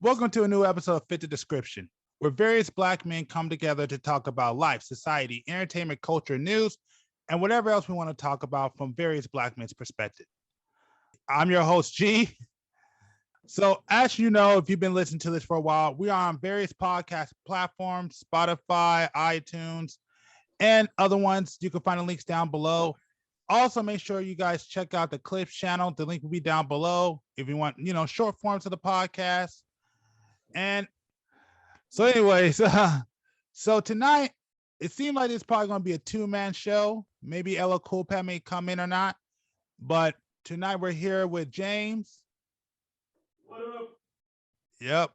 Welcome to a new episode of Fit the Description, where various Black men come together to talk about life, society, entertainment, culture, news, and whatever else we want to talk about from various Black men's perspective. I'm your host, G. So, as you know, if you've been listening to this for a while, we are on various podcast platforms, Spotify, iTunes, and other ones. You can find the links down below. Also, make sure you guys check out the Clips channel. The link will be down below if you want, short forms of the podcast. And so, anyways, so tonight it seemed like it's probably going to be a two-man show. Maybe Ella Coolpat may come in or not, but tonight we're here with James. What up? Yep.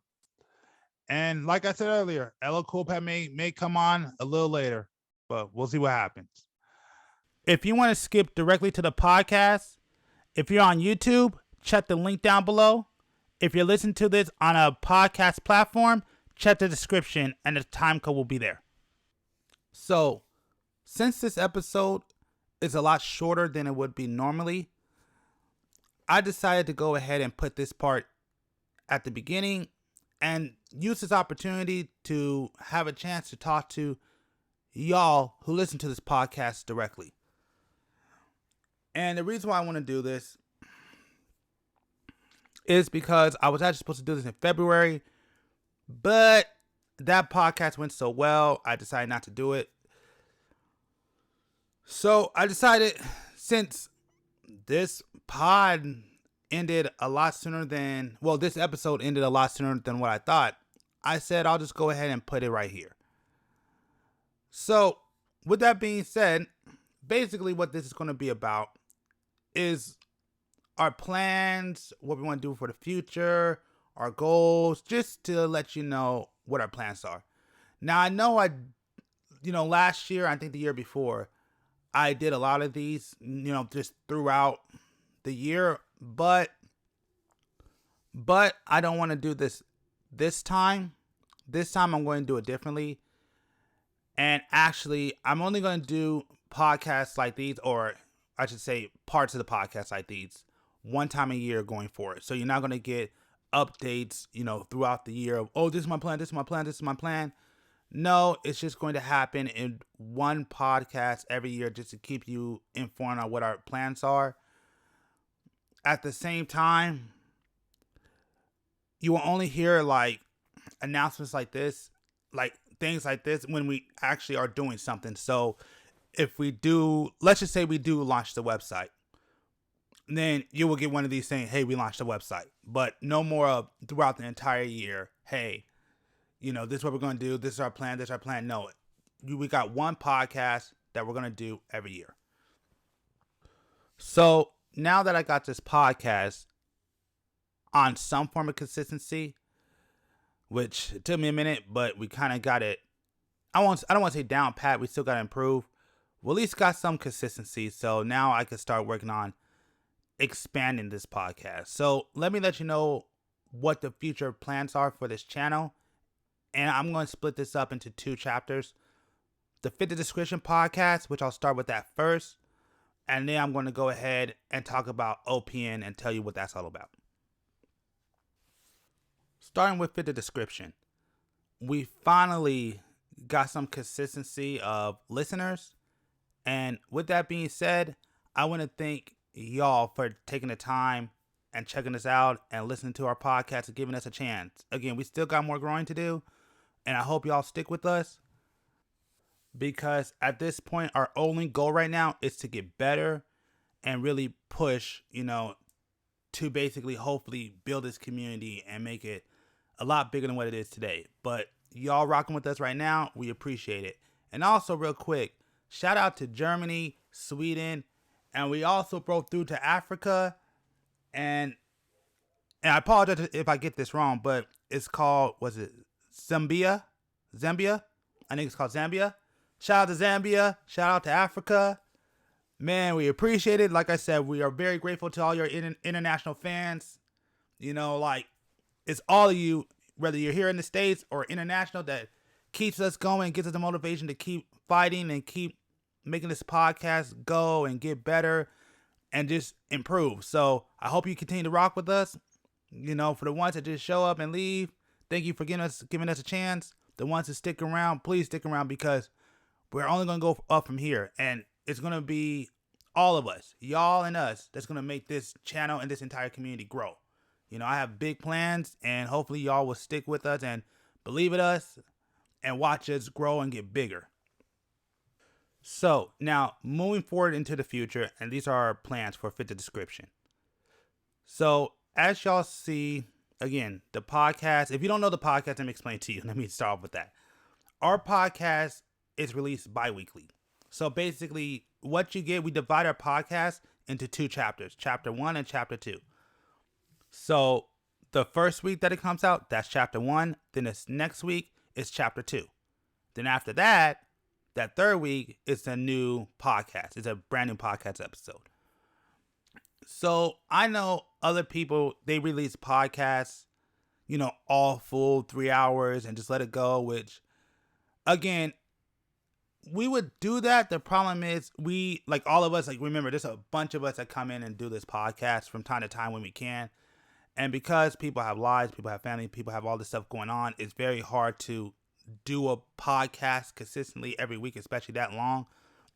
And like I said earlier, Ella Coolpat may come on a little later, but we'll see what happens. If you want to skip directly to the podcast, if you're on YouTube, check the link down below. If you're listening to this on a podcast platform, check the description and the time code will be there. So, since this episode is a lot shorter than it would be normally, I decided to go ahead and put this part at the beginning and use this opportunity to have a chance to talk to y'all who listen to this podcast directly. And the reason why I want to do this is because I was actually supposed to do this in February, but that podcast went so well, I decided not to do it. So I decided, since this pod ended a lot sooner than, this episode ended a lot sooner than what I thought, I said I'll just go ahead and put it right here. So with that being said, basically what this is going to be about is our plans, what we want to do for the future, our goals, just to let you know what our plans are. Now, I know last year, I think the year before, I did a lot of these, just throughout the year, but I don't want to do this time. This time I'm going to do it differently. And actually, I'm only going to do podcasts like these, or I should say parts of the podcast like these, one time a year going forward. So you're not going to get updates, throughout the year of, oh, this is my plan, this is my plan, this is my plan. No, it's just going to happen in one podcast every year just to keep you informed on what our plans are. At the same time, you will only hear like announcements like this, like things like this, when we actually are doing something. So if we do, let's just say we do launch the website, then you will get one of these saying, hey, we launched the website. But no more of throughout the entire year, hey, this is what we're going to do. This is our plan. This is our plan. No, we got one podcast that we're going to do every year. So now that I got this podcast on some form of consistency, which it took me a minute, but we kind of got it. I don't want to say down pat. We still got to improve. We at least got some consistency. So now I can start working on expanding this podcast. So let me let you know what the future plans are for this channel. And I'm going to split this up into two chapters. The Fit the Description podcast, which I'll start with that first. And then I'm going to go ahead and talk about OPN and tell you what that's all about. Starting with Fit the Description. We finally got some consistency of listeners. And with that being said, I want to thank y'all for taking the time and checking us out and listening to our podcast and giving us a chance. Again, we still got more growing to do, and I hope y'all stick with us, because at this point, our only goal right now is to get better and really push, to basically hopefully build this community and make it a lot bigger than what it is today. But y'all rocking with us right now, we appreciate it. And also, real quick, shout out to Germany, Sweden, and we also broke through to Africa. And I apologize if I get this wrong, but it's called, was it Zambia? I think it's called Zambia. Shout out to Zambia. Shout out to Africa. Man, we appreciate it. Like I said, we are very grateful to all your international fans. It's all of you, whether you're here in the States or international, that keeps us going, gives us the motivation to keep fighting and keep making this podcast go and get better and just improve. So I hope you continue to rock with us. For the ones that just show up and leave, Thank you for giving us a chance. The ones that stick around, please stick around because we're only going to go up from here. And it's going to be all of us, y'all and us, that's going to make this channel and this entire community grow. I have big plans, and hopefully y'all will stick with us and believe in us and watch us grow and get bigger. So now moving forward into the future, and these are our plans for Fit the Description. So as y'all see, again, the podcast, if you don't know the podcast, let me explain to you. Let me start off with that. Our podcast is released bi-weekly. So basically what you get, we divide our podcast into 2 chapters, chapter 1 and chapter 2. So the first week that it comes out, that's chapter 1. Then this next week is chapter 2. Then after that, that third week is a new podcast. It's a brand new podcast episode. So I know other people, they release podcasts, all full 3 hours and just let it go, which again, we would do that. The problem is we, like all of us, like remember, there's a bunch of us that come in and do this podcast from time to time when we can. And because people have lives, people have family, people have all this stuff going on, it's very hard to do a podcast consistently every week, especially that long.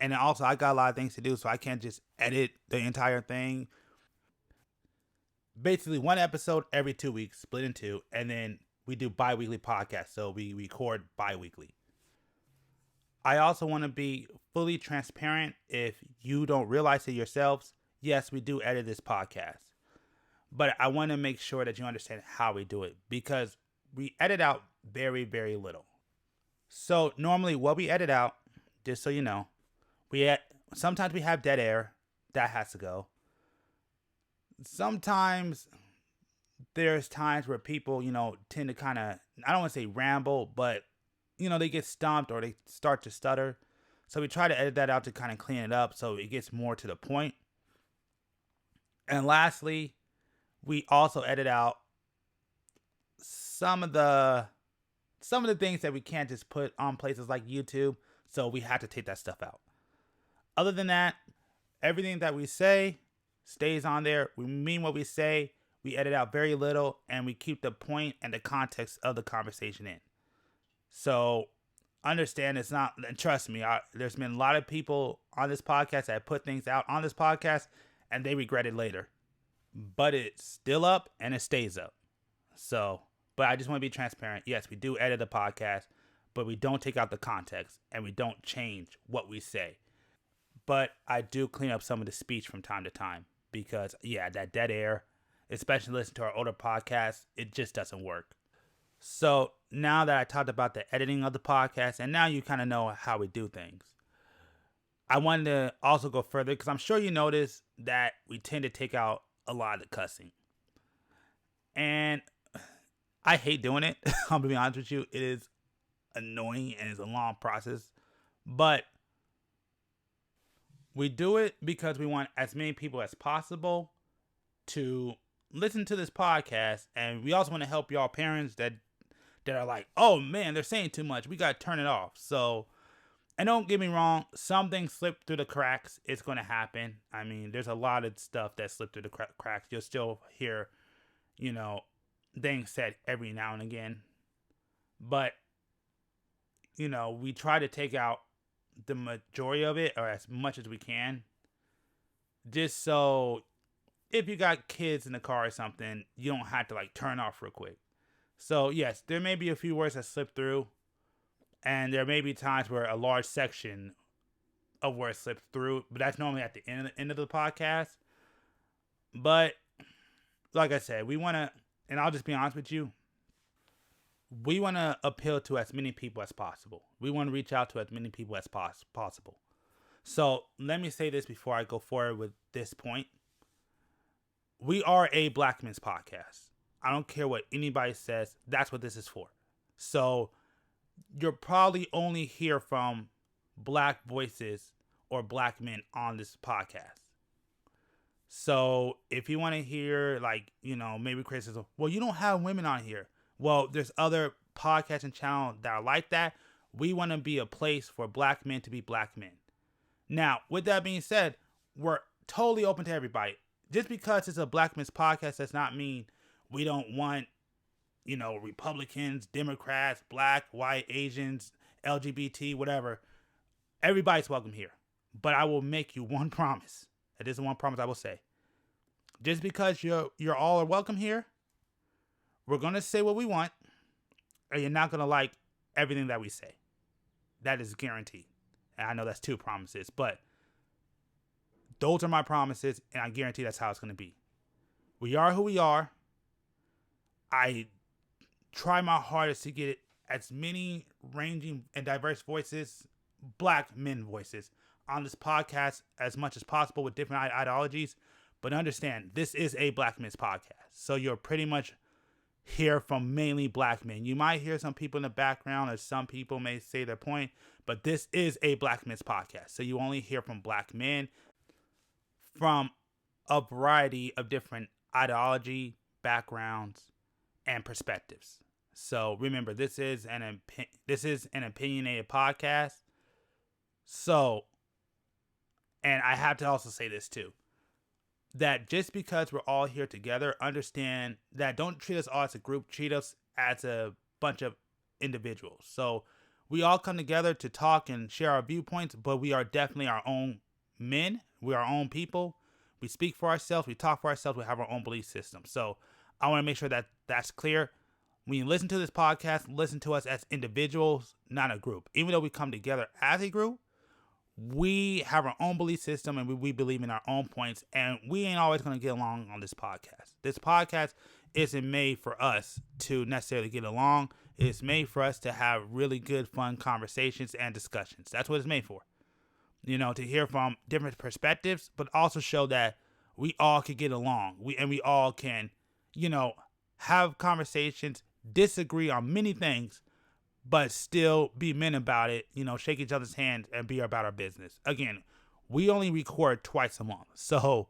And then also I got a lot of things to do, so I can't just edit the entire thing. Basically 1 episode every 2 weeks, split in 2, and then we do bi-weekly podcasts, so we record bi-weekly. I also want to be fully transparent. If you don't realize it yourselves, yes, we do edit this podcast. But I want to make sure that you understand how we do it, because we edit out very, very little. So normally what we edit out, just so you know, sometimes we have dead air. That has to go. Sometimes there's times where people, tend to kind of, I don't want to say ramble, but, they get stumped or they start to stutter. So we try to edit that out to kind of clean it up so it gets more to the point. And lastly, we also edit out some of the things that we can't just put on places like YouTube. So we have to take that stuff out. Other than that, everything that we say stays on there. We mean what we say. We edit out very little, and we keep the point and the context of the conversation in. So understand it's not, and trust me, there's been a lot of people on this podcast that put things out on this podcast and they regret it later. But it's still up and it stays up. So, but I just want to be transparent. Yes, we do edit the podcast, but we don't take out the context and we don't change what we say. But I do clean up some of the speech from time to time because, that dead air, especially listen to our older podcasts, it just doesn't work. So now that I talked about the editing of the podcast, and now you kind of know how we do things, I wanted to also go further because I'm sure you notice that we tend to take out a lot of the cussing. And I hate doing it. I'm going to be honest with you. It is annoying and it's a long process. But we do it because we want as many people as possible to listen to this podcast. And we also want to help y'all parents that are like, oh man, they're saying too much. We got to turn it off. So, and don't get me wrong, some things slip through the cracks. It's going to happen. I mean, there's a lot of stuff that slipped through the cracks. You'll still hear, things said every now and again. But, we try to take out the majority of it, or as much as we can. Just so if you got kids in the car or something, you don't have to turn off real quick. So yes, there may be a few words that slip through. And there may be times where a large section of words slips through, but that's normally at the end of the podcast. But like I said, we want to, and I'll just be honest with you, we want to appeal to as many people as possible. We want to reach out to as many people as possible. So let me say this before I go forward with this point. We are a Black men's podcast. I don't care what anybody says. That's what this is for. So you'll probably only hear from Black voices or Black men on this podcast. So if you want to hear maybe criticism, well, you don't have women on here. Well, there's other podcasts and channels that are like that. We want to be a place for Black men to be Black men. Now, with that being said, we're totally open to everybody. Just because it's a Black men's podcast does not mean we don't want, Republicans, Democrats, black, white, Asians, LGBT, whatever. Everybody's welcome here. But I will make you one promise. And this is one promise I will say. Just because you're all are welcome here, we're gonna say what we want, and you're not gonna like everything that we say. That is guaranteed. And I know that's 2 promises, but those are my promises, and I guarantee that's how it's gonna be. We are who we are. I try my hardest to get as many ranging and diverse voices, black men voices, on this podcast as much as possible with different ideologies. But understand, this is a black men's podcast. So you're pretty much hear from mainly black men. You might hear some people in the background, or some people may say their point, but this is a black men's podcast. So you only hear from black men from a variety of different ideology, backgrounds, and perspectives. So remember, this is an opinionated podcast. So, and I have to also say this too, that just because we're all here together, understand that don't treat us all as a group, treat us as a bunch of individuals. So we all come together to talk and share our viewpoints, but we are definitely our own men. We're our own people. We speak for ourselves. We talk for ourselves. We have our own belief system. So I want to make sure that that's clear. When you listen to this podcast, listen to us as individuals, not a group. Even though we come together as a group, we have our own belief system, and we believe in our own points, and we ain't always going to get along on this podcast. This podcast isn't made for us to necessarily get along. It's made for us to have really good, fun conversations and discussions. That's what it's made for. To hear from different perspectives, but also show that we all can get along. We all can, have conversations, disagree on many things, but still be men about it, shake each other's hands and be about our business. Again, we only record twice a month. So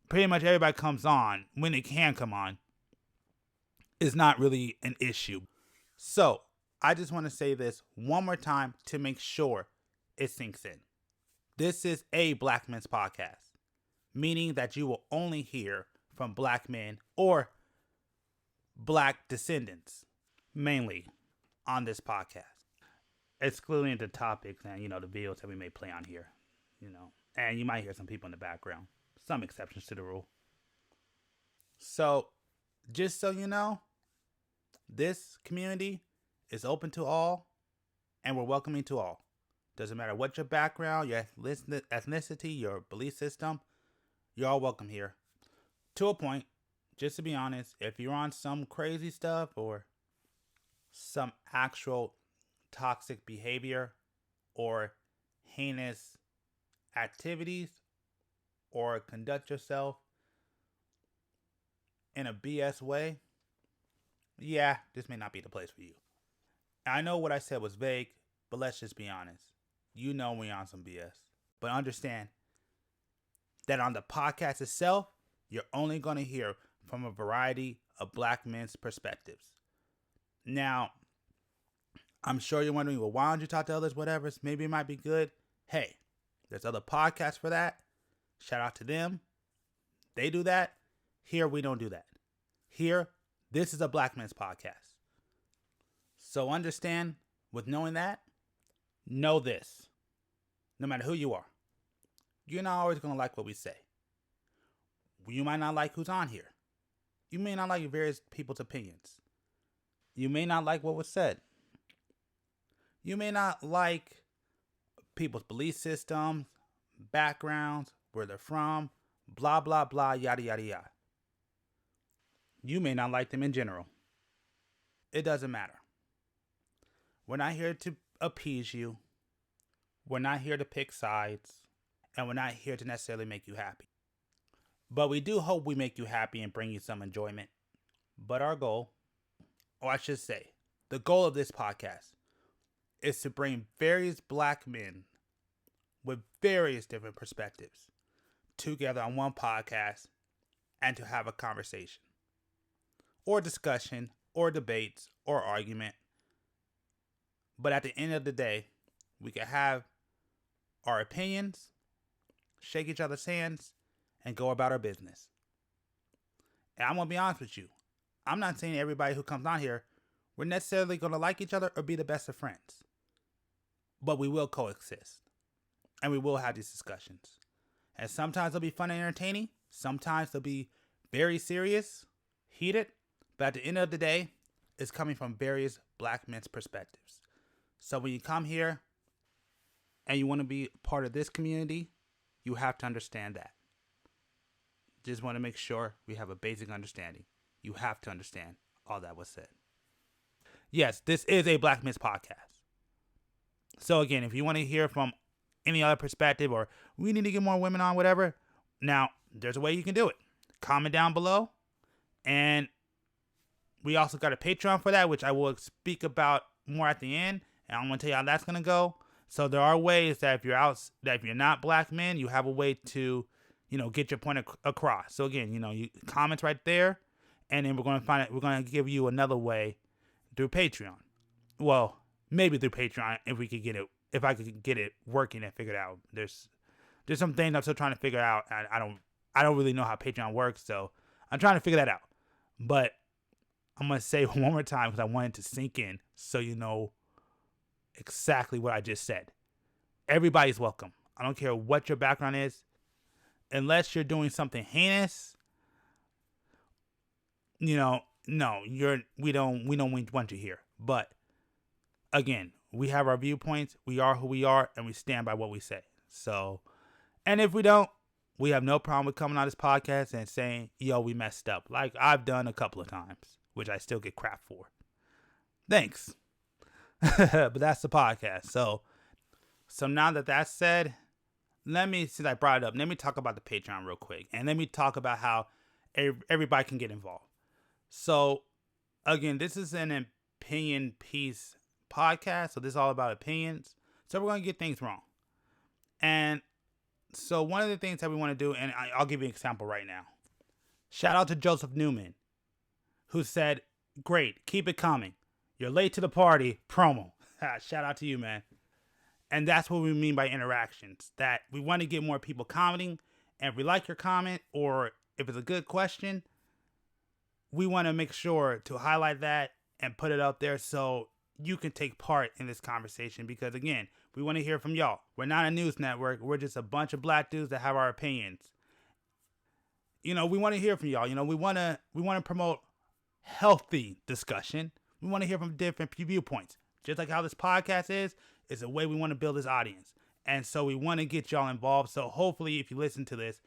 pretty much everybody comes on when they can come on. Is not really an issue. So I just want to say this one more time to make sure it sinks in. This is a black men's podcast, meaning that you will only hear from black men or black descendants, mainly, on this podcast, excluding the topics and the videos that we may play on here, and you might hear some people in the background, some exceptions to the rule. So just so you know, this community is open to all, and we're welcoming to all. Doesn't matter what your background, your ethnicity, your belief system, you're all welcome here. To a point, just to be honest, if you're on some crazy stuff or some actual toxic behavior or heinous activities, or conduct yourself in a BS way, yeah, this may not be the place for you. I know what I said was vague, but let's just be honest. We're on some BS. But understand that on the podcast itself, you're only going to hear from a variety of black men's perspectives. Now, I'm sure you're wondering, well, why don't you talk to others, whatever? Maybe it might be good. Hey, there's other podcasts for that. Shout out to them. They do that. Here, we don't do that. Here, this is a black men's podcast. So understand, with knowing that, know this. No matter who you are, you're not always going to like what we say. You might not like who's on here. You may not like various people's opinions. You may not like what was said. You may not like people's belief systems, backgrounds, where they're from, blah, blah, blah, yada, yada, yada. You may not like them in general. It doesn't matter. We're not here to appease you. We're not here to pick sides. And we're not here to necessarily make you happy. But we do hope we make you happy and bring you some enjoyment. But our goal, or I should say, the goal of this podcast is to bring various black men with various different perspectives together on one podcast and to have a conversation or discussion or debates or argument. But at the end of the day, we can have our opinions, shake each other's hands, and go about our business. And I'm going to be honest with you. I'm not saying everybody who comes on here, we're necessarily going to like each other or be the best of friends. But we will coexist. And we will have these discussions. And sometimes they'll be fun and entertaining. Sometimes they'll be very serious, heated. But at the end of the day, it's coming from various black men's perspectives. So when you come here and you want to be part of this community, you have to understand that. Just want to make sure we have a basic understanding. You have to understand all that was said. Yes, this is a Black Men's Podcast. So again, if you want to hear from any other perspective or we need to get more women on, whatever, now there's a way you can do it. Comment down below. And we also got a Patreon for that, which I will speak about more at the end. And I'm going to tell you how that's going to go. So there are ways that if you're not black men, you have a way to, get your point across. So again, you comments right there. And then we're going to give you another way through Patreon. Well, maybe through Patreon if I could get it working and figured out. There's some things I'm still trying to figure out. I don't really know how Patreon works, so I'm trying to figure that out. But I'm gonna say one more time because I want it to sink in, so you know exactly what I just said. Everybody's welcome. I don't care what your background is, unless you're doing something heinous. No, we don't want you here. But again, we have our viewpoints. We are who we are, and we stand by what we say. So, and if we don't, we have no problem with coming on this podcast and saying, yo, we messed up. Like I've done a couple of times, which I still get crap for. Thanks. But that's the podcast. So now that that's said, since I brought it up, let me talk about the Patreon real quick. And let me talk about how everybody can get involved. So, again, this is an opinion piece podcast. So this is all about opinions. So we're going to get things wrong. And so one of the things that we want to do, and I'll give you an example right now. Shout out to Joseph Newman, who said, great, keep it coming. You're late to the party, promo. Shout out to you, man. And that's what we mean by interactions, that we want to get more people commenting. And if we like your comment, or if it's a good question, we want to make sure to highlight that and put it out there so you can take part in this conversation. Because again, we want to hear from y'all. We're not a news network. We're just a bunch of black dudes that have our opinions. We want to hear from y'all. We want to promote healthy discussion. We want to hear from different viewpoints. Just like how this podcast is a way we want to build this audience. And so we want to get y'all involved. So hopefully if you listen to this,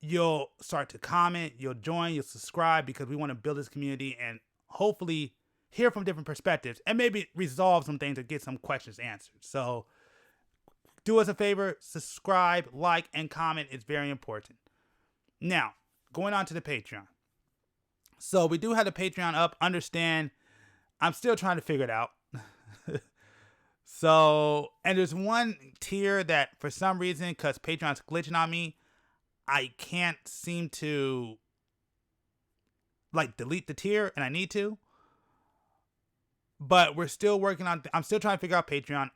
you'll start to comment, you'll join, you'll subscribe, because we want to build this community and hopefully hear from different perspectives and maybe resolve some things or get some questions answered. So do us a favor, subscribe, like, and comment. It's very important. Now, going on to the Patreon. So we do have the Patreon up. Understand, I'm still trying to figure it out. And there's one tier that for some reason, because Patreon's glitching on me, I can't seem to delete the tier, and I need to. But we're still working on. I'm still trying to figure out Patreon.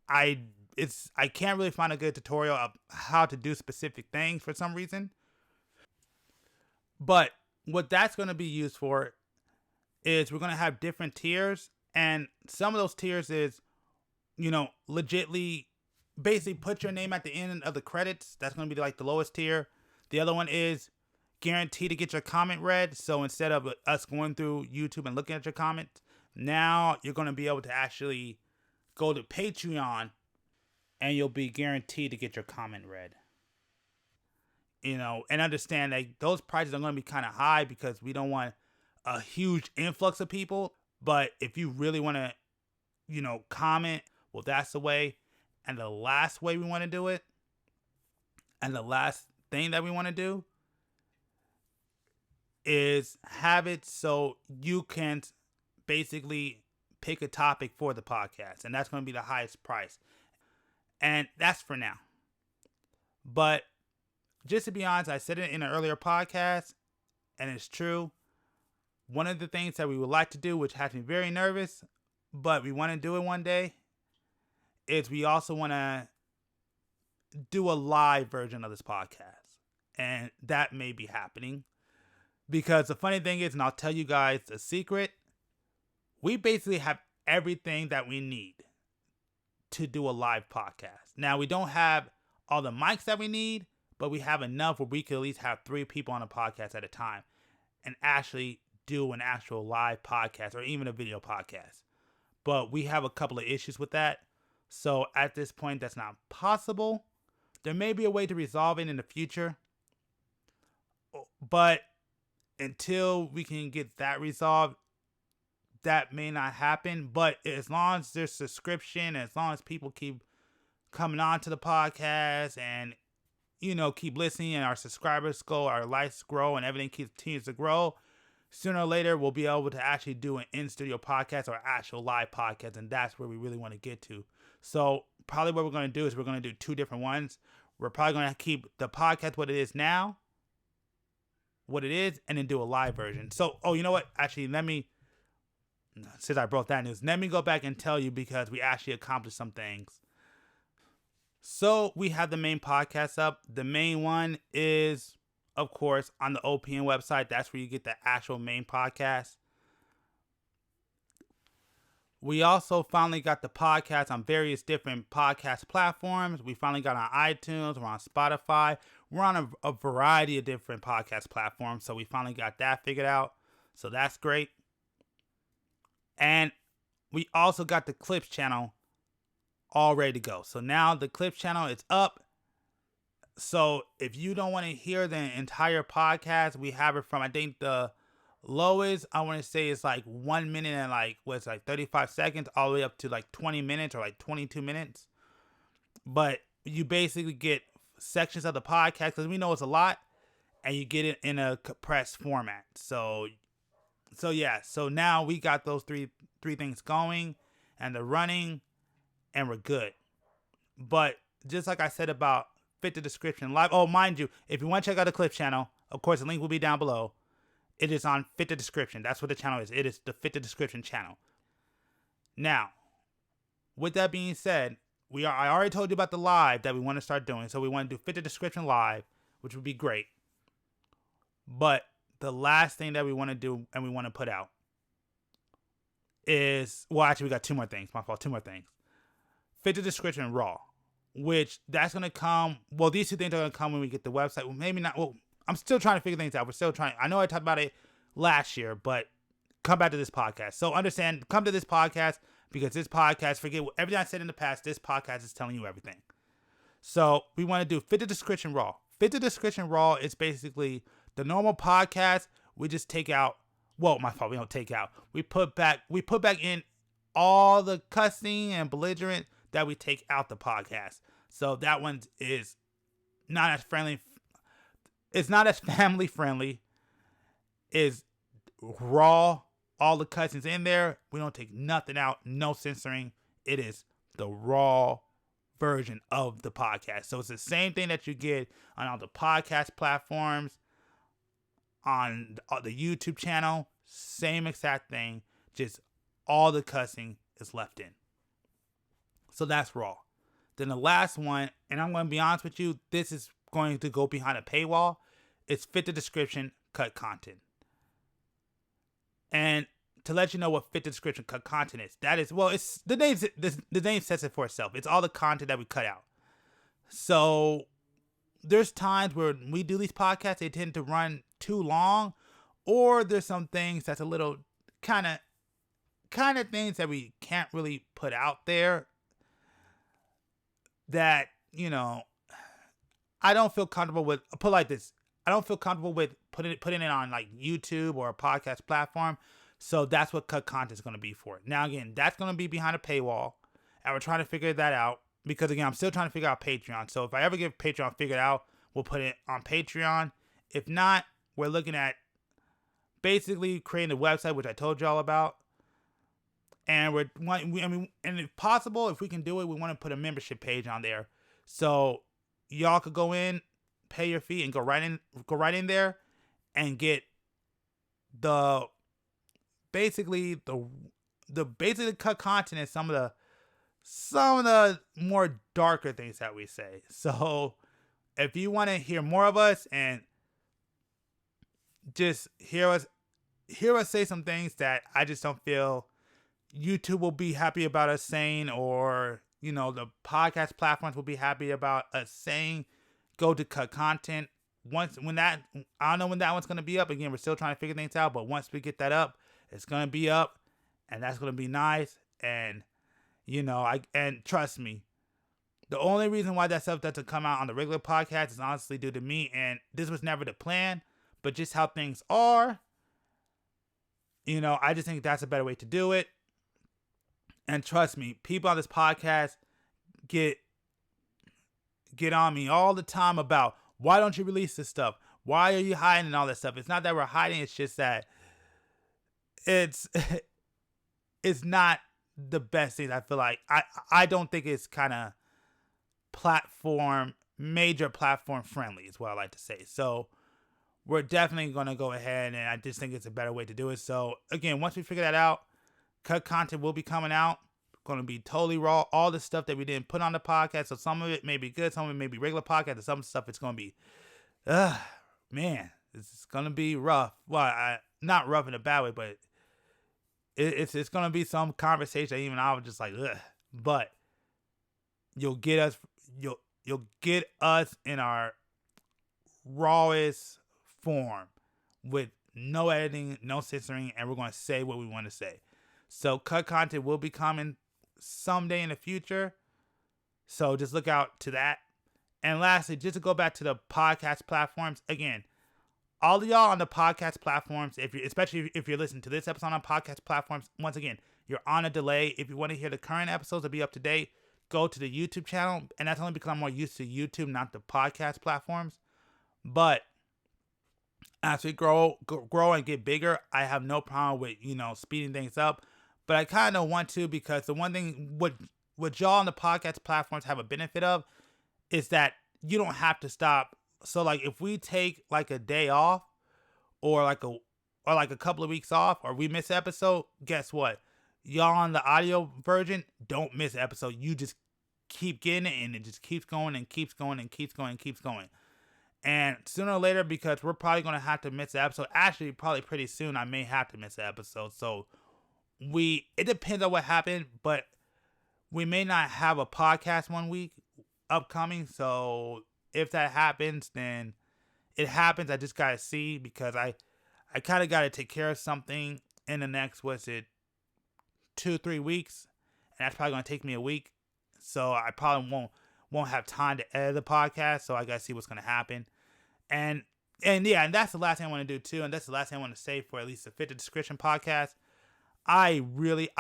I can't really find a good tutorial of how to do specific things for some reason. But what that's going to be used for is we're going to have different tiers, and some of those tiers is, legitly, basically put your name at the end of the credits. That's going to be the lowest tier. The other one is guaranteed to get your comment read. So instead of us going through YouTube and looking at your comments, now you're going to be able to actually go to Patreon and you'll be guaranteed to get your comment read. And understand that those prices are going to be kind of high because we don't want a huge influx of people. But if you really want to, comment, well, that's the way. And the last way we want to do it, and the last thing that we want to do, is have it so you can basically pick a topic for the podcast. And that's going to be the highest price. And that's for now. But just to be honest, I said it in an earlier podcast, and it's true. One of the things that we would like to do, which has me very nervous, but we want to do it one day, is we also want to do a live version of this podcast. And that may be happening. Because the funny thing is, and I'll tell you guys a secret, we basically have everything that we need to do a live podcast. Now, we don't have all the mics that we need, but we have enough where we can at least have 3 people on a podcast at a time and actually do an actual live podcast or even a video podcast. But we have a couple of issues with that. So at this point, that's not possible. There may be a way to resolve it in the future, but until we can get that resolved, that may not happen. But as long as there's subscription, as long as people keep coming on to the podcast and, keep listening and our subscribers go, our likes grow, and everything continues to grow, sooner or later we'll be able to actually do an in-studio podcast or actual live podcast, and that's where we really want to get to. So probably what we're going to do is we're going to do 2 different ones. We're probably going to keep the podcast what it is now, and then do a live version. So, you know what? Actually, since I broke that news, let me go back and tell you, because we actually accomplished some things. So we have the main podcast up. The main one is, of course, on the OPN website. That's where you get the actual main podcast. We also finally got the podcast on various different podcast platforms. We finally got on iTunes. We're on Spotify. We're on a variety of different podcast platforms. So we finally got that figured out. So that's great. And we also got the Clips channel all ready to go. So now the Clips channel is up. So if you don't want to hear the entire podcast, we have it from, I think the lowest, I want to say, is like 1 minute and 35 seconds, all the way up to like 20 minutes or like 22 minutes. But you basically get sections of the podcast, because we know it's a lot, and you get it in a compressed format. So yeah. So now we got those three things going, and they're running, and we're good. But just like I said about Fit the Description Live. Oh, mind you, if you want to check out the Clips channel, of course, the link will be down below. It is on Fit the Description. That's what the channel is. It is the Fit the Description channel. Now, with that being said, I already told you about the live that we want to start doing. So we want to do Fit the Description Live, which would be great. But the last thing that we want to do and we want to put out is, well, actually, we got 2 more things. My fault. 2 more things. Fit the Description Raw, which that's going to come. Well, these 2 things are going to come when we get the website. Well, maybe not. Well, I'm still trying to figure things out. We're still trying. I know I talked about it last year, but come back to this podcast. So understand, come to this podcast, because this podcast, forget everything I said in the past, this podcast is telling you everything. So we want to do Fit the Description Raw. Fit the Description Raw is basically the normal podcast. We just take out, well, my fault, we don't take out. We put back in all the cussing and belligerent that we take out the podcast. So that one is not as friendly. It's not as family friendly. It's raw. All the cussing's in there. We don't take nothing out. No censoring. It is the raw version of the podcast. So it's the same thing that you get on all the podcast platforms, on the YouTube channel. Same exact thing. Just all the cussing is left in. So that's raw. Then the last one, and I'm going to be honest with you, this is going to go behind a paywall. It's Fit the Description, Cut Content. And to let you know what Fit the Description, Cut Content is, that is, well, it's the name says it for itself. It's all the content that we cut out. So there's times where we do these podcasts, they tend to run too long, or there's some things that's a little kind of things that we can't really put out there that, I don't feel comfortable with. I'll put it like this. I don't feel comfortable with putting it on like YouTube or a podcast platform. So that's what Cut Content is going to be for. Now, again, that's going to be behind a paywall, and we're trying to figure that out, because, again, I'm still trying to figure out Patreon. So if I ever get Patreon figured out, we'll put it on Patreon. If not, we're looking at basically creating the website, which I told y'all about. And and if possible, if we can do it, we want to put a membership page on there, so y'all could go in, pay your fee, and go right in there and get basically cut content and some of the more darker things that we say. So if you want to hear more of us and just hear us say some things that I just don't feel YouTube will be happy about us saying, or the podcast platforms will be happy about us saying. Go to cut content. I don't know when that one's gonna be up. Again, we're still trying to figure things out, but once we get that up, it's gonna be up, and that's gonna be nice. And and trust me, the only reason why that stuff doesn't come out on the regular podcast is honestly due to me, and this was never the plan, but just how things are. I just think that's a better way to do it. And trust me, people on this podcast get on me all the time about, why don't you release this stuff? Why are you hiding and all that stuff? It's not that we're hiding. It's just that it's it's not the best thing. I feel like I don't think it's kind of major platform friendly is what I like to say. So we're definitely going to go ahead, and I just think it's a better way to do it. So again, once we figure that out, cut content will be coming out. Going to be totally raw. All the stuff that we didn't put on the podcast. So some of it may be good, some of it may be regular podcast, and some stuff it's going to be, man, it's going to be rough. Well, not rough in a bad way, but it's going to be some conversation. Even I was just like, ugh. But you'll get us in our rawest form with no editing, no censoring, and we're going to say what we want to say. So cut content will be coming someday in the future. So just look out to that. And lastly, just to go back to the podcast platforms, again, all of y'all on the podcast platforms, especially if you're listening to this episode on podcast platforms, once again, you're on a delay. If you want to hear the current episodes to be up to date, go to the YouTube channel. And that's only because I'm more used to YouTube, not the podcast platforms. But as we grow and get bigger, I have no problem with, speeding things up. But I kind of want to, because the one thing what y'all on the podcast platforms have a benefit of is that you don't have to stop. So like if we take like a day off or like a couple of weeks off, or we miss an episode, guess what? Y'all on the audio version don't miss an episode. You just keep getting it, and it just keeps going and keeps going and keeps going and keeps going. And sooner or later, because we're probably going to have to miss an episode, actually probably pretty soon I may have to miss an episode. So it depends on what happened, but we may not have a podcast one week upcoming. So if that happens, then it happens. I just got to see, because I kind of got to take care of something in the next, 2-3 weeks. And that's probably going to take me a week. So I probably won't have time to edit the podcast. So I got to see what's going to happen. And yeah, and that's the last thing I want to do too. And that's the last thing I want to say for at least the Fit the Description podcast. I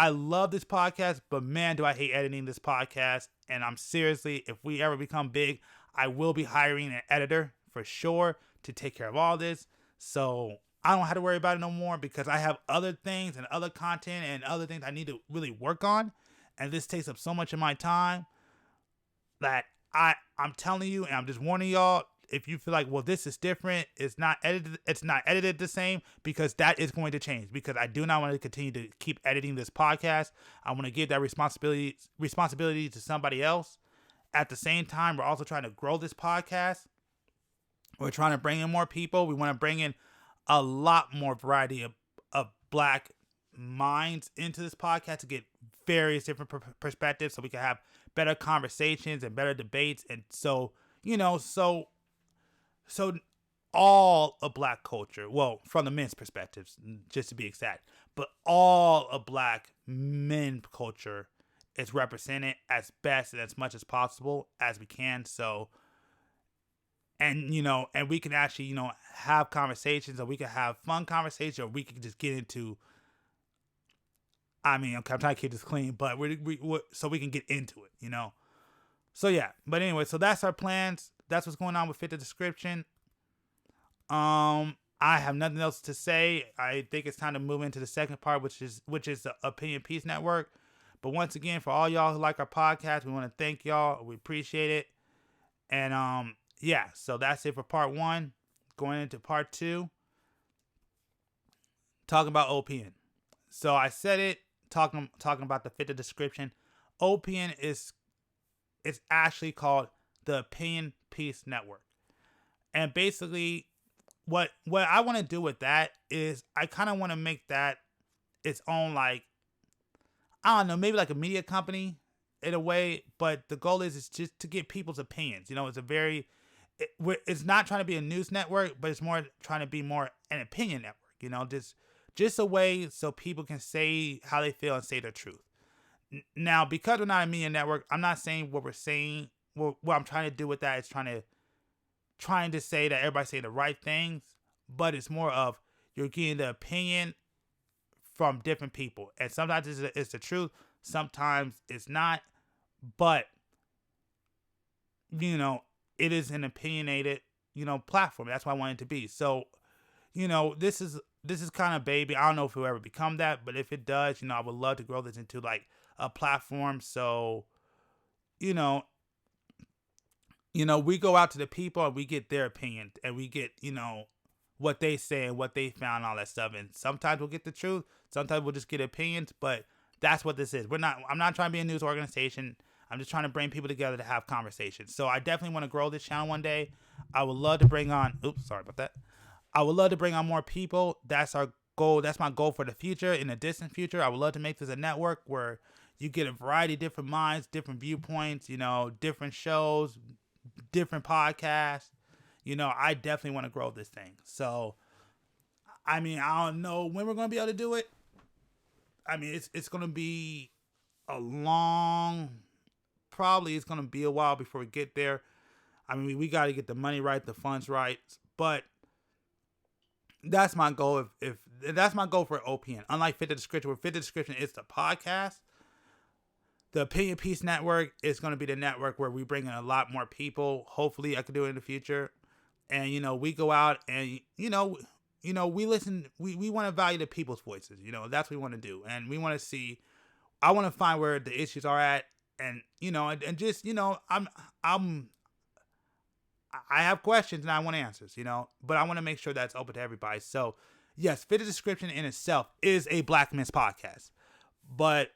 love this podcast, but man, do I hate editing this podcast. And I'm seriously, if we ever become big, I will be hiring an editor for sure to take care of all this. So I don't have to worry about it no more, because I have other things and other content and other things I need to really work on. And this takes up so much of my time that I'm telling you, and I'm just warning y'all, if you feel like, well, this is different, it's not edited the same, because that is going to change, because I do not want to continue to keep editing this podcast. I want to give that responsibility to somebody else. At the same time, we're also trying to grow this podcast. We're trying to bring in more people. We want to bring in a lot more variety of black minds into this podcast to get various different perspectives, so we can have better conversations and better debates. And so all of black culture, well, from the men's perspectives, just to be exact, but all of black men culture is represented as best and as much as possible as we can. So, and we can actually, have conversations, or we can have fun conversations, or we can just get into, I'm trying to keep this clean, but so we can get into it, So yeah, but anyway, so that's our plans. That's what's going on with Fit the Description. I have nothing else to say. I think it's time to move into the second part, which is the Opinion Peace Network. But once again, for all y'all who like our podcast, we want to thank y'all. We appreciate it. And yeah, so that's it for part 1. Going into part 2, talking about OPN. So I said it, talking about the Fit the Description. OPN is actually called the Opinion Peace Network. And basically, what I want to do with that is I kind of want to make that its own, like, I don't know, maybe like a media company in a way, but the goal is just to get people's opinions. It's a very it's not trying to be a news network, but it's more trying to be more an opinion network. Just a way so people can say how they feel and say their truth. Now, because we're not a media network, I'm not saying what we're saying. What I'm trying to do with that is trying to say that everybody's saying the right things, but it's more of you're getting the opinion from different people, and sometimes it's the truth, sometimes it's not, but it is an opinionated platform. That's why I want it to be. So this is kind of baby. I don't know if it'll ever become that, but if it does, I would love to grow this into like a platform. So we go out to the people and we get their opinion, and we get what they say and what they found, all that stuff. And sometimes we'll get the truth, sometimes we'll just get opinions, but that's what this is. I'm not trying to be a news organization. I'm just trying to bring people together to have conversations. So I definitely want to grow this channel one day. I would love to bring on sorry about that. I would love to bring on more people. That's our goal. That's my goal for the future. In the distant future, I would love to make this a network where you get a variety of different minds, different viewpoints, different shows, different podcasts. I definitely want to grow this thing. So, I don't know when we're going to be able to do it. It's going to be probably it's going to be a while before we get there. We got to get the money right, the funds right. But that's my goal. If that's my goal for OPN. Unlike Fit the Description, where Fit the Description is the podcast, the Opinion Piece Network is going to be the network where we bring in a lot more people. Hopefully, I can do it in the future. And we go out and we listen. We want to value the people's voices. That's what we want to do, and we want to see. I want to find where the issues are at, and and just I have questions and I want answers. But I want to make sure that's open to everybody. So yes, Fit the Description in itself is a Black Men's podcast, but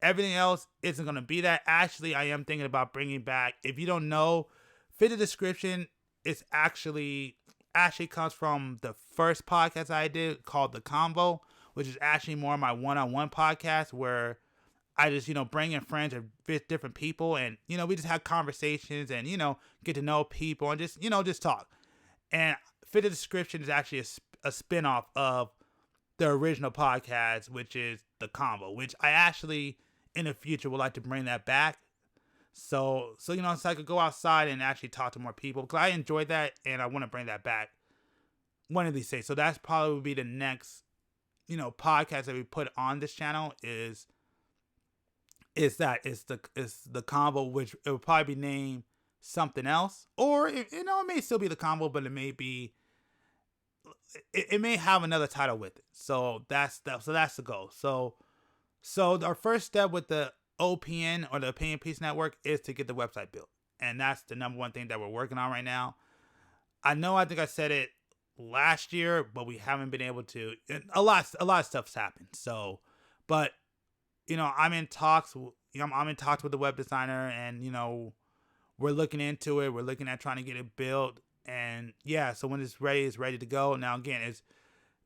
everything else isn't going to be that. Actually, I am thinking about bringing back, if you don't know, Fit the Description is actually comes from the first podcast I did called The Convo, which is actually more my one-on-one podcast where I just, bring in friends of different people, and, we just have conversations and, get to know people and just, just talk. And Fit the Description is actually a spinoff of the original podcast, which is The Convo, which I actually in the future would like to bring that back. So I could go outside and actually talk to more people, because I enjoyed that and I want to bring that back one of these days. So that's probably would be the next, podcast that we put on this channel is the Convo, which it will probably be named something else, or it may still be The Convo, but it may be it may have another title with it. So that's the goal. So our first step with the OPN, or the Opinion Piece Network, is to get the website built. And that's the number one thing that we're working on right now. I think I said it last year, but we haven't been able to. A lot of stuff's happened. So, but, I'm in talks. I'm in talks with the web designer, and, we're looking into it. We're looking at trying to get it built. And yeah, so when it's ready to go. Now, again,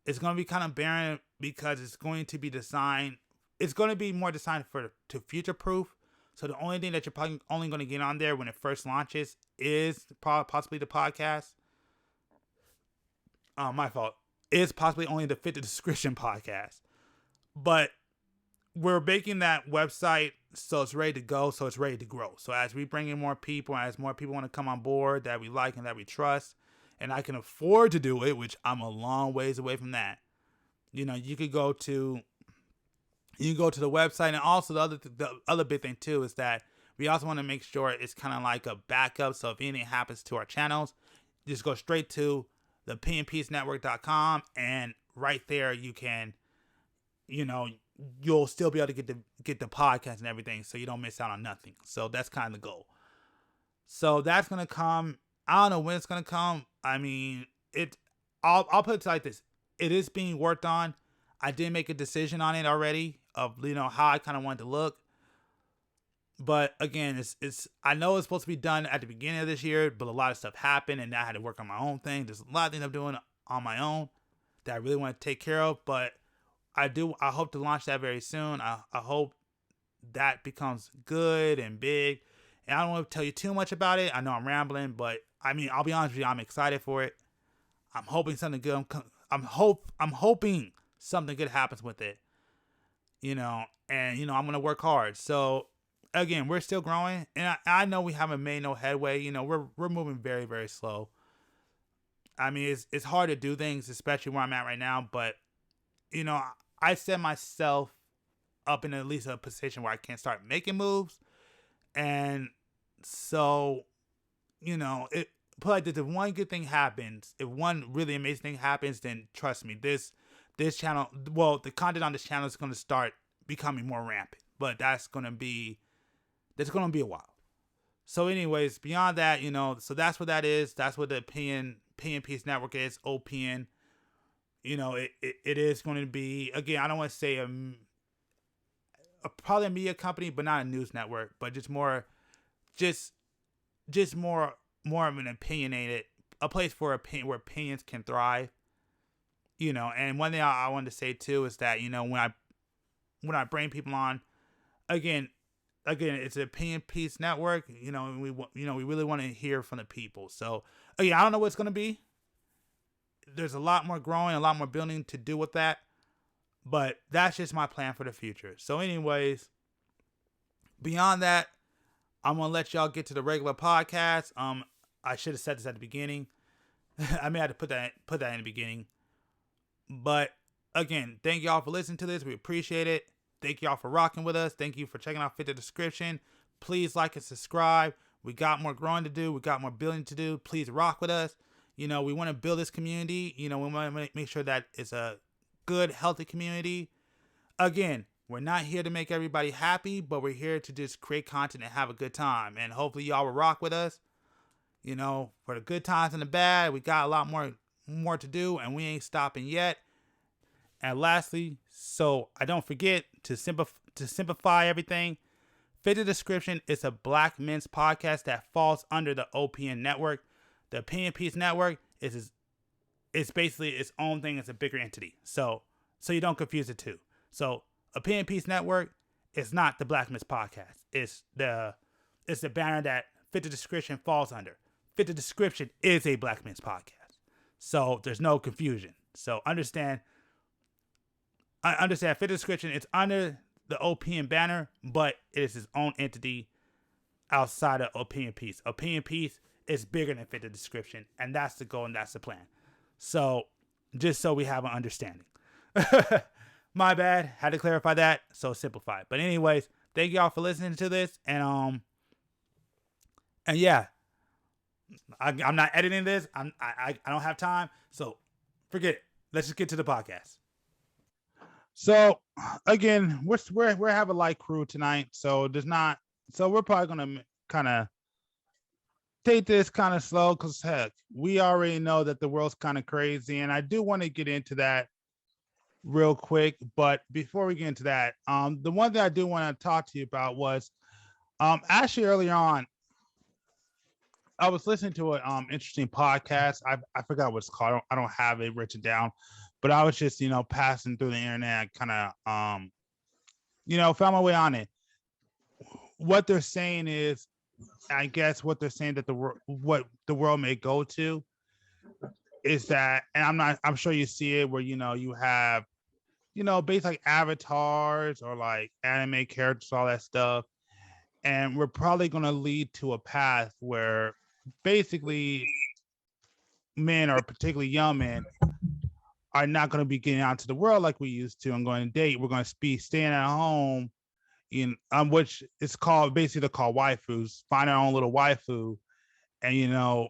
it's going to be kind of barren because it's going to be designed. It's going to be more designed to future proof. So the only thing that you're probably only going to get on there when it first launches is possibly the podcast. My fault. Is possibly only the Fit the Description podcast. But we're making that website so it's ready to go, so it's ready to grow. So as we bring in more people, as more people want to come on board that we like and that we trust, and I can afford to do it, which I'm a long ways away from that. You could go to the website, and also the other big thing too is that we also want to make sure it's kind of like a backup. So if anything happens to our channels, just go straight to the opinionpiece.network.com, and right there you can, you'll still be able to get the podcast and everything, so you don't miss out on nothing. So that's kind of the goal. So that's gonna come. I don't know when it's gonna come. I'll put it like this: it is being worked on. I did make a decision on it already of how I kind of wanted to look. But again, it's I know it's supposed to be done at the beginning of this year, but a lot of stuff happened, and I had to work on my own thing. There's a lot of things I'm doing on my own that I really want to take care of, but I hope to launch that very soon. I hope that becomes good and big. And I don't want to tell you too much about it. I know I'm rambling, but I mean, I'll be honest with you, I'm excited for it. I'm hoping something good. I'm hoping something good happens with it. And I'm gonna work hard. So again, we're still growing, and I know we haven't made no headway. We're moving very, very slow. I mean, it's hard to do things, especially where I'm at right now. But you know, I set myself up in at least a position where I can start making moves. And so, it but like if one good thing happens, if one really amazing thing happens, then trust me, this channel, well, the content on this channel is going to start becoming more rampant. But that's going to be a while. So anyways, beyond that, so that's what that is. That's what the Opinion Piece Network is, OPN. It is going to be, again, I don't want to say probably a media company, but not a news network, but just more of an opinionated, a place for opinion where opinions can thrive. And one thing I wanted to say too is that when I bring people on, again, it's an Opinion Piece Network. And we really want to hear from the people. So again, I don't know what it's gonna be. There's a lot more growing, a lot more building to do with that. But that's just my plan for the future. So anyways, beyond that, I'm going to let y'all get to the regular podcast. I should have said this at the beginning. I may have to put that in the beginning. But again, thank y'all for listening to this. We appreciate it. Thank y'all for rocking with us. Thank you for checking out Fit the Description. Please like and subscribe. We got more growing to do. We got more building to do. Please rock with us. We want to build this community. We want to make sure that it's a good, healthy community. Again, we're not here to make everybody happy, but we're here to just create content and have a good time. And hopefully y'all will rock with us. For the good times and the bad, we got a lot more to do, and we ain't stopping yet. And lastly, so I don't forget to simplify everything, Fit the Description is a black men's podcast that falls under the OPN network. The Opinion Piece Network is basically its own thing. It's a bigger entity. So you don't confuse the two. So Opinion Piece Network is not the Black Men's Podcast. It's the banner that Fit the Description falls under. Fit the Description is a Black Men's Podcast. So there's no confusion. So I understand Fit the Description, it's under the OPN banner, but it is its own entity outside of Opinion Piece. Opinion Piece is bigger than Fit the Description, and that's the goal and that's the plan. So just so we have an understanding. My bad. Had to clarify that. So simplify it. But anyways, thank y'all for listening to this. And yeah, I'm not editing this. I don't have time. So forget it. Let's just get to the podcast. So again, we're have a light crew tonight. So we're probably gonna kind of take this kind of slow because heck, we already know that the world's kind of crazy, and I do want to get into that real quick. But before we get into that, the one thing I do want to talk to you about was actually earlier on, I was listening to an interesting podcast. I forgot what it's called. I don't have it written down, but I was just passing through the internet, kind of found my way on it. What they're saying is, I guess what they're saying that what the world may go to is that, and I'm sure you see it where you have basically like avatars or like anime characters, all that stuff, and we're probably going to lead to a path where basically men, or particularly young men, are not going to be getting out to the world like we used to and going to date. We're going to be staying at home, which is basically they're called waifus. Find our own little waifu, and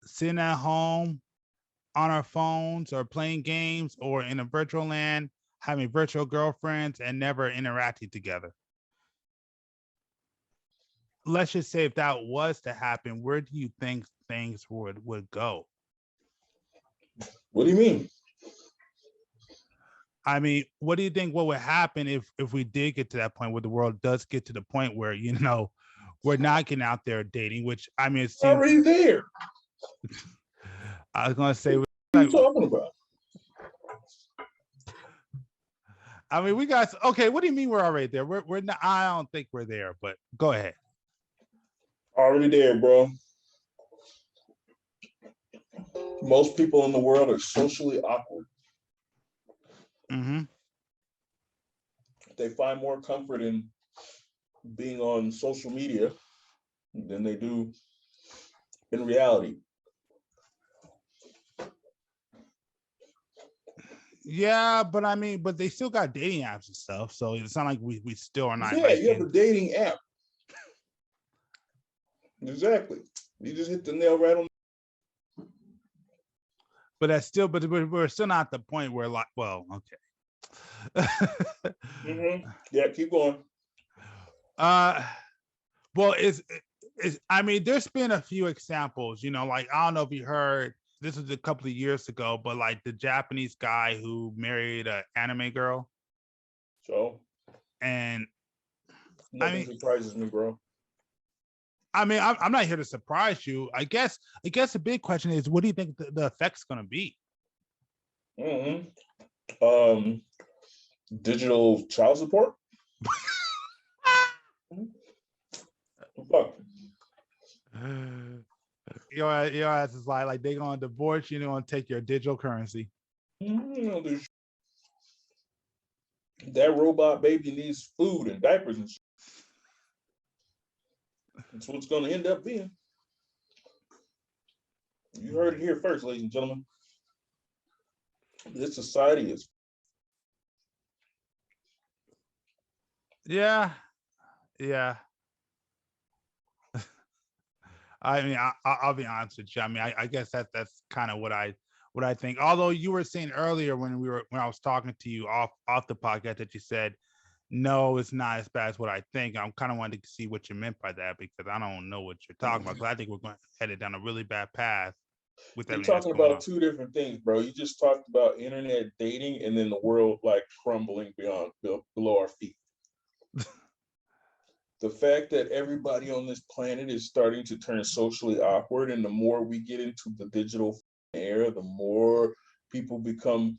sitting at home on our phones or playing games or in a virtual land, having virtual girlfriends and never interacting together. Let's just say if that was to happen, where do you think things would go? What do you mean? I mean, what do you think? What would happen if we did get to that point where the world does get to the point where we're not getting out there dating? Which I mean, it seems Already there. I was gonna say, What are you talking about? I mean, we got okay. What do you mean we're already there? We're not. I don't think we're there, but go ahead. Already there, bro. Most people in the world are socially awkward. Mm-hmm. They find more comfort in being on social media than they do in reality. Yeah, but I mean, but they still got dating apps and stuff, so it's not like we still are not. Yeah, like you have a dating app. Exactly. You just hit the nail right on. But that's still, but we're still not at the point where like, well, okay. Yeah, keep going. Well, it's I mean, there's been a few examples, like I don't know if you heard. This was a couple of years ago, but like the Japanese guy who married an anime girl. So, and nothing surprises me, bro. I mean, I'm not here to surprise you. I guess the big question is, what do you think the effect's going to be? Digital child support. Fuck. Your ass is like they're gonna divorce you, they're gonna take your digital currency. That robot baby needs food and diapers and shit. That's what it's gonna end up being. You heard it here first, ladies and gentlemen. This society is. Yeah. I mean, I'll be honest with you. I mean, I guess that's kind of what I think. Although you were saying earlier when I was talking to you off the podcast that you said, no, it's not as bad as what I think. I'm kind of wanting to see what you meant by that, because I don't know what you're talking about. Because I think we're going headed down a really bad path with You're everything talking about two different things, bro. You just talked about internet dating and then the world like crumbling below our feet. The fact that everybody on this planet is starting to turn socially awkward, and the more we get into the digital era, the more people become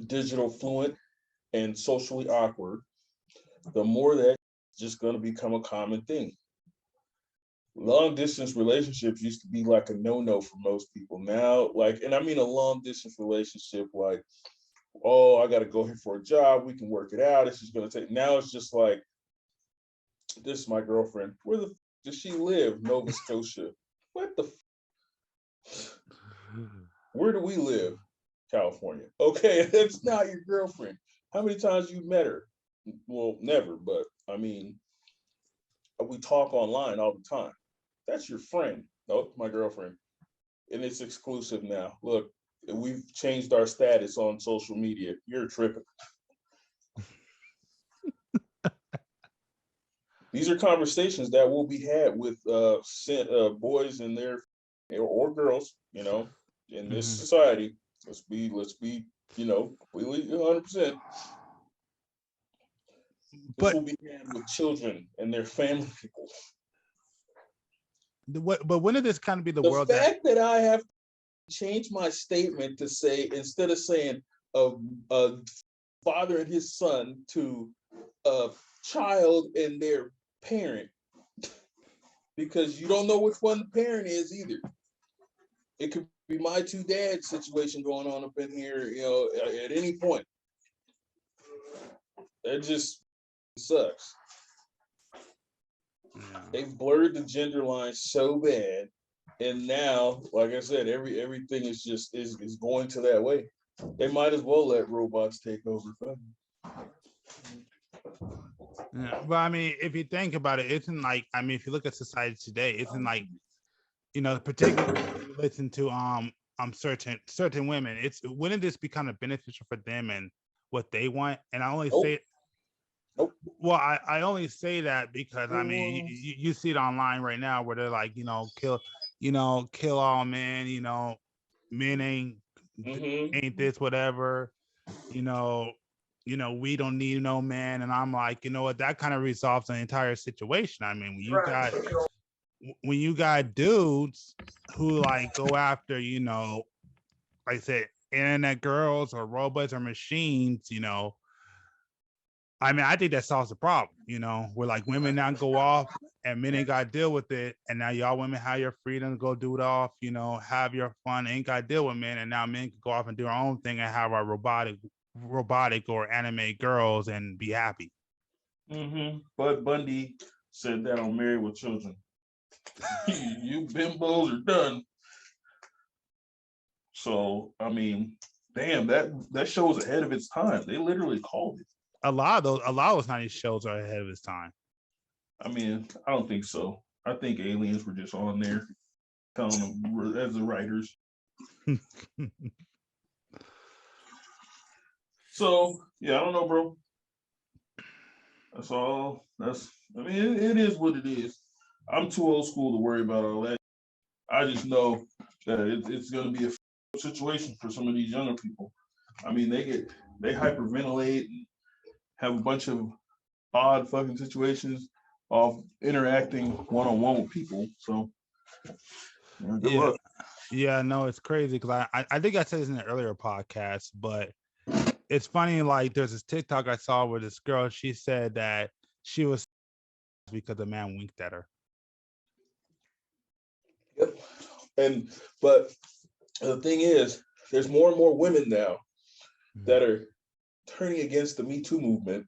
digital fluent and socially awkward, the more that's just going to become a common thing. Long distance relationships used to be like a no-no for most people. Now, like, and I mean a long distance relationship, like, oh, I got to go here for a job. We can work it out. It's just going to take. Now it's just like, this is my girlfriend. Where the does she live? Nova Scotia. What the? Where do we live? California. Okay, that's not your girlfriend. How many times you met her? Well, never. But I mean, we talk online all the time. That's your friend. Nope, my girlfriend. And it's exclusive now. Look, we've changed our status on social media. You're tripping. These are conversations that will be had with boys and their or girls, in this society. Let's be, completely 100%. This will be had with children and their family people. But when did this kind of be the world? The fact that I have changed my statement to say, instead of saying a father and his son, to a child and their parent, because you don't know which one the parent is either. It could be my two dads situation going on up in here, at any point. That just sucks. Yeah. They've blurred the gender line so bad, and now, like I said, everything is just is going to that way. They might as well let robots take over. Yeah, but I mean, if you think about it, it's like, I mean, if you look at society today, it's like, particularly listen to certain women. Wouldn't this be kind of beneficial for them and what they want? And I only say, well, I only say that because I mean, you see it online right now where they're like, kill all men, men ain't this, whatever. you know, we don't need no man. And I'm like, you know what, that kind of resolves the entire situation. I mean, when you got dudes who like go after, like I said, internet girls or robots or machines, I mean, I think that solves the problem, where like women now go off and men ain't got to deal with it. And now y'all women have your freedom to go do it off, have your fun, ain't got to deal with men. And now men can go off and do our own thing and have our robotic or anime girls and be happy. Bud Bundy said that on Married with Children. You bimbos are done. So, I mean, damn, that show's ahead of its time. They literally called it. A lot of those 90s shows are ahead of its time. I mean, I don't think so. I think aliens were just on there telling them as the writers. So, yeah, I don't know, bro. That's all. I mean, it is what it is. I'm too old school to worry about all that. I just know that it's going to be a situation for some of these younger people. I mean, they hyperventilate and have a bunch of odd fucking situations of interacting one-on-one with people. So, good luck. Yeah, no, it's crazy because I think I said this in an earlier podcast, but it's funny. Like, there's this TikTok I saw where this girl, she said that she was because a man winked at her. Yep. But the thing is, there's more and more women now that are turning against the Me Too movement.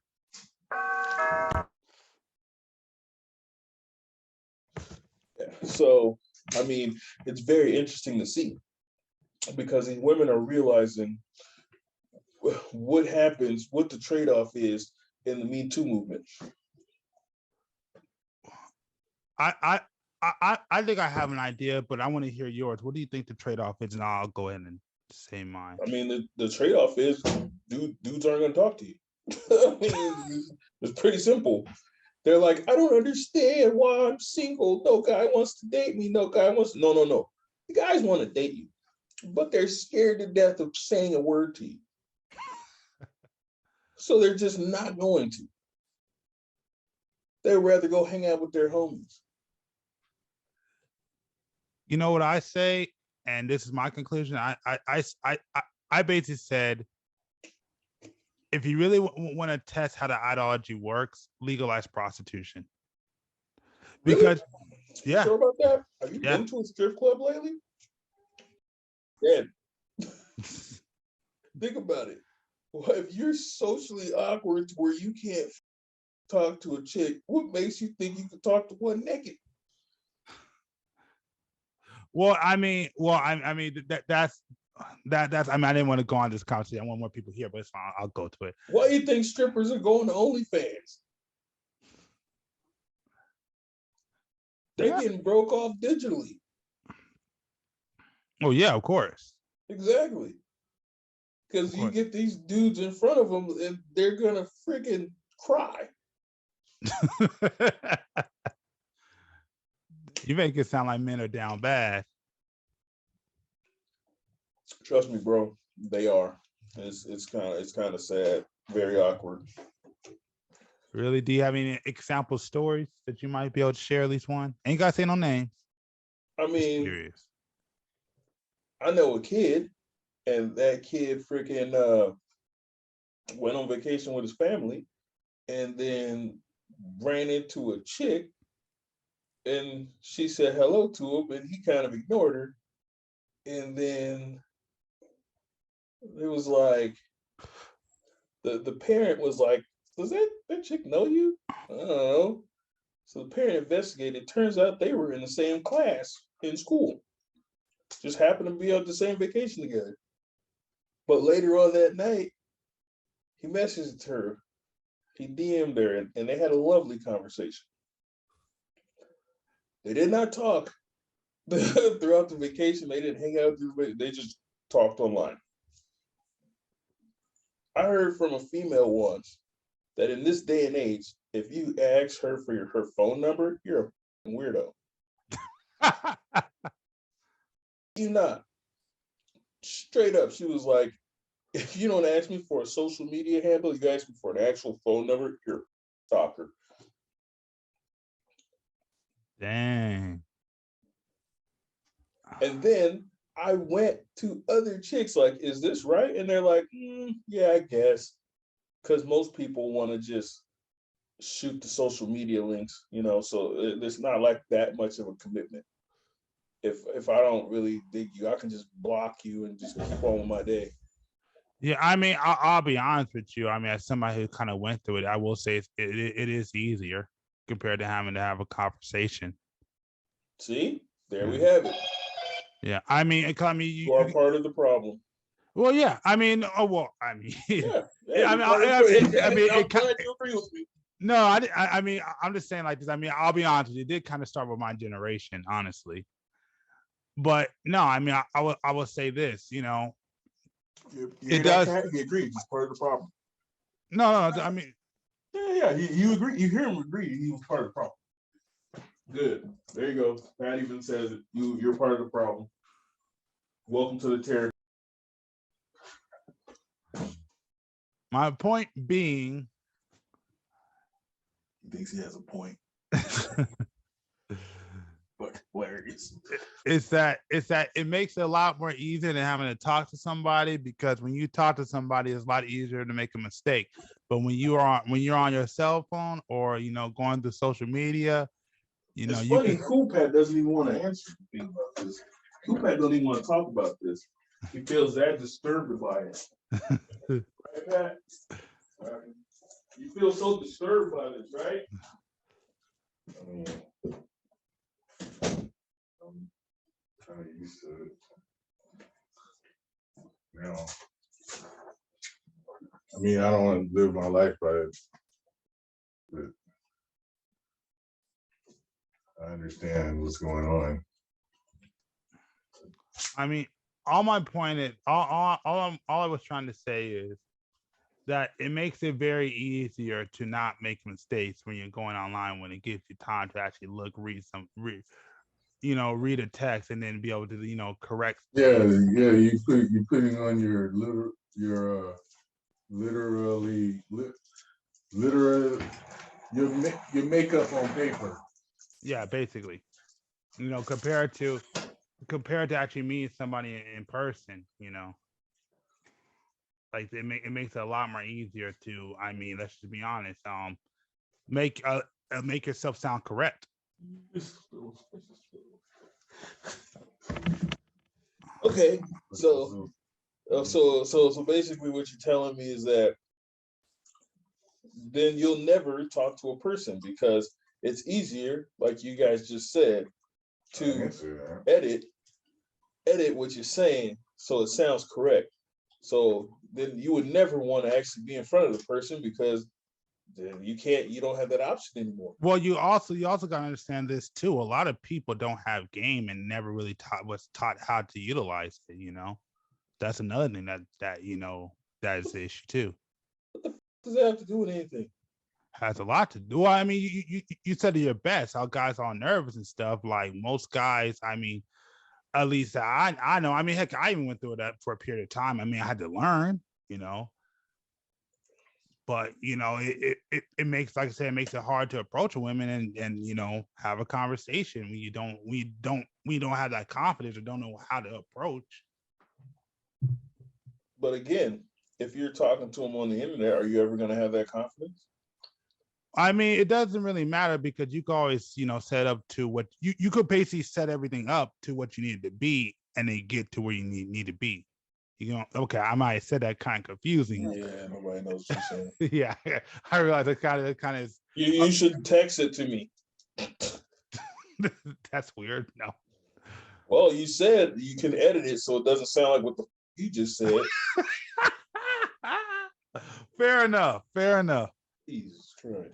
So, I mean, it's very interesting to see because these women are realizing what happens, what the trade-off is in the Me Too movement. I think I have an idea, but I want to hear yours. What do you think the trade-off is? And I'll go ahead and say mine. I mean, the trade-off is dudes aren't going to talk to you. I mean, it's pretty simple. They're like, I don't understand why I'm single. No guy wants to date me. No guy wants. No. The guys want to date you, but they're scared to death of saying a word to you. So they're just not going to. They'd rather go hang out with their homies. You know what I say, and this is my conclusion. I basically said, if you really want to test how the ideology works, legalize prostitution. Because, really? Yeah, you sure about that? Have you been to a strip club lately? Yeah. Think about it. Well, if you're socially awkward to where you can't talk to a chick, what makes you think you can talk to one naked? Well, I mean, that's. I mean, I didn't want to go on this conversation. I want more people here, but it's fine. I'll go to it. Why do you think strippers are going to OnlyFans? They're getting broke off digitally. Oh yeah, of course. Exactly. Because you get these dudes in front of them and they're gonna freaking cry. You make it sound like men are down bad. Trust me, bro. They are. It's kind of sad. Very awkward. Really? Do you have any example stories that you might be able to share? At least one. Ain't gotta say no names. I mean, I know a kid, and that kid freaking went on vacation with his family, and then ran into a chick, and she said hello to him, and he kind of ignored her, and then it was like the parent was like, does that chick know you? I don't know. So the parent investigated. Turns out they were in the same class in school. Just happened to be on the same vacation together. But later on that night, he messaged her. He DM'd her, and they had a lovely conversation. They did not talk throughout the vacation. They didn't hang out. They just talked online. I heard from a female once that in this day and age, if you ask her for her phone number, you're a weirdo. You not. Straight up, she was like, If you don't ask me for a social media handle, you ask me for an actual phone number, you're a stalker. Dang. And then I went to other chicks like, is this right? And they're like, yeah, I guess. Because most people want to just shoot the social media links, so it's not like that much of a commitment. If I don't really dig you, I can just block you and just keep on with my day. Yeah, I mean, I'll be honest with you. I mean, as somebody who kind of went through it, I will say it is easier compared to having to have a conversation. See, there we have it. Yeah, I mean, you are part of the problem. Well, yeah, I mean, yeah, I'm glad you agree with me. No, I mean, I'm just saying like this. I mean, I'll be honest with you, it did kind of start with my generation, honestly. But no, I mean, I will say this, it does. He agreed. He's part of the problem. No, I mean, yeah. You agree. You hear him agree. He was part of the problem. Good. There you go. Pat even says it. You're part of the problem. Welcome to the territory. My point being, he thinks he has a point. But hilarious. It's that it makes it a lot more easier than having to talk to somebody, because when you talk to somebody, it's a lot easier to make a mistake. But when you're on your cell phone or going through social media, it's funny. Coolpat doesn't even want to answer anything about this. Coolpat don't even want to talk about this. He feels that disturbed by it. Right, Pat? You feel so disturbed by this, right? I mean, I'm kind of used to it. I mean, I don't want to live my life by it, but I understand what's going on. I mean, all my point is, all I was trying to say is that it makes it very easier to not make mistakes when you're going online, when it gives you time to actually read a text and then be able to, correct. Yeah. You're putting on your your makeup on paper. Yeah, basically, compared to actually meeting somebody in person, like it makes it a lot more easier to, I mean, let's just be honest, make yourself sound correct. Okay, so basically what you're telling me is that then you'll never talk to a person, because it's easier, like you guys just said, to edit what you're saying so it sounds correct. So then you would never want to actually be in front of the person, because then you don't have that option anymore. Well, you also got to understand this too. A lot of people don't have game and never really was taught how to utilize it. That's another thing that that is the issue too. What the does that have to do with anything? Has a lot to do. Well, I mean, you said your best. How guys are nervous and stuff. Like most guys, I mean, at least I know. I mean, heck, I even went through that for a period of time. I mean, I had to learn, but it makes, like I said, it makes it hard to approach a woman and have a conversation when we don't have that confidence or don't know how to approach. But again, if you're talking to them on the internet, are you ever going to have that confidence? I mean, it doesn't really matter, because you can always, set up to what you could basically set everything up to what you need to be, and then get to where you need to be. Okay, I might have said that kind of confusing. Yeah, nobody knows what you're saying. Yeah, I realize that kind of. You should text it to me. That's weird. No. Well, you said you can edit it so it doesn't sound like what the you just said. Fair enough. Jesus Christ.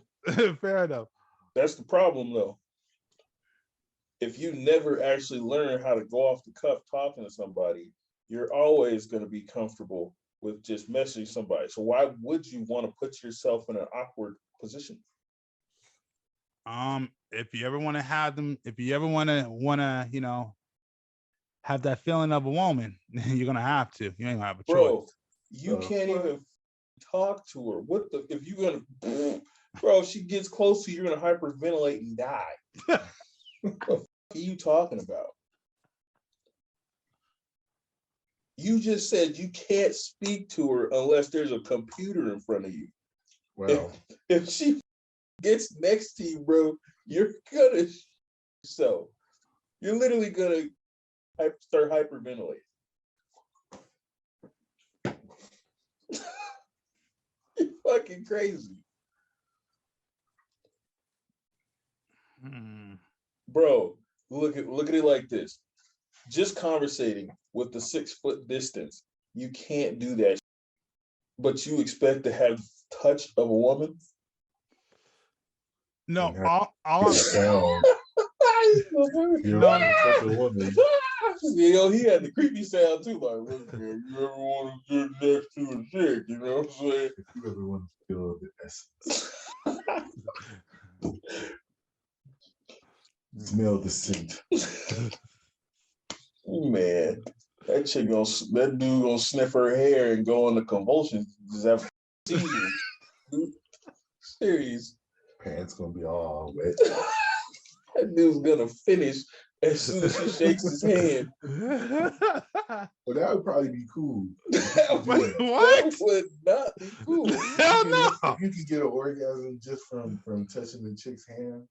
Fair enough. That's the problem, though. If you never actually learn how to go off the cuff talking to somebody, you're always going to be comfortable with just messaging somebody. So why would you want to put yourself in an awkward position? If you ever want to have them, if you ever want to, have that feeling of a woman, you're gonna have to. You ain't gonna have a choice. You can't even talk to her. What the? If you're gonna, bro, if she gets close to you, you're gonna hyperventilate and die. What the fuck are you talking about? You just said you can't speak to her unless there's a computer in front of you. Well, if she gets next to you, bro, you're gonna. So you're literally gonna start hyperventilating. You're fucking crazy. Bro, look at it like this. Just conversating with the 6 foot distance, you can't do that. But you expect to have touch of a woman? No, You know, he had the creepy sound too. Like, look, man, you ever want to get next to a chick? You know what I'm saying? If you ever want to feel the essence, smell the scent. Man, that dude gonna sniff her hair and go into convulsions. Just have seizures. Serious. Pants gonna be all wet. That dude's gonna finish as soon as she shakes his hand. Well, that would probably be cool. What? That would not be cool. Hell no. If you could get an orgasm just from touching the chick's hand,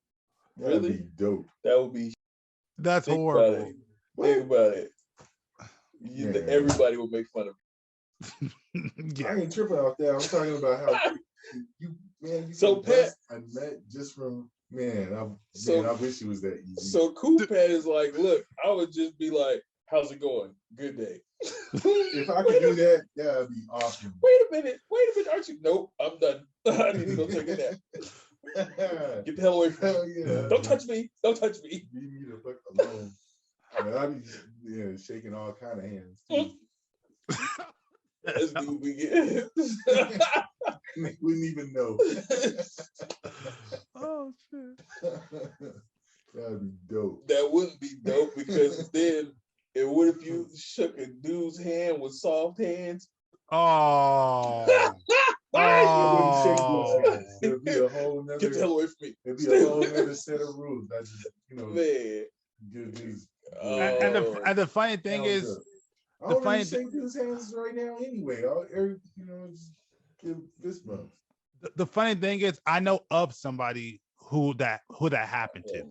that'd Really? be dope. That would be. That's Think horrible. About it. Think about it. Everybody would make fun of you. I ain't tripping off that. I'm talking about how you so Pat, I met just from I wish it was that easy. So Cool Pat is like, look, I would just be like, how's it going? Good day. If I could do that, that'd be awesome. Wait a minute, aren't you? Nope, I'm done. I need to go take a nap. Get the hell away from me. Yeah. Don't touch me. Leave me the fuck alone. I'd be shaking all kind of hands too. That's the we get. They wouldn't even know. Oh shit. That'd be dope. That wouldn't be dope because then what if you shook a dude's hand with soft hands? Oh. It'd be a whole nother. Get the hell away from me. It'd be a whole other set of rules. I just, man. And the funny thing is, I don't really shake dude's hands right now anyway. Just give fist bumps. The funny thing is, I know of somebody who that happened to,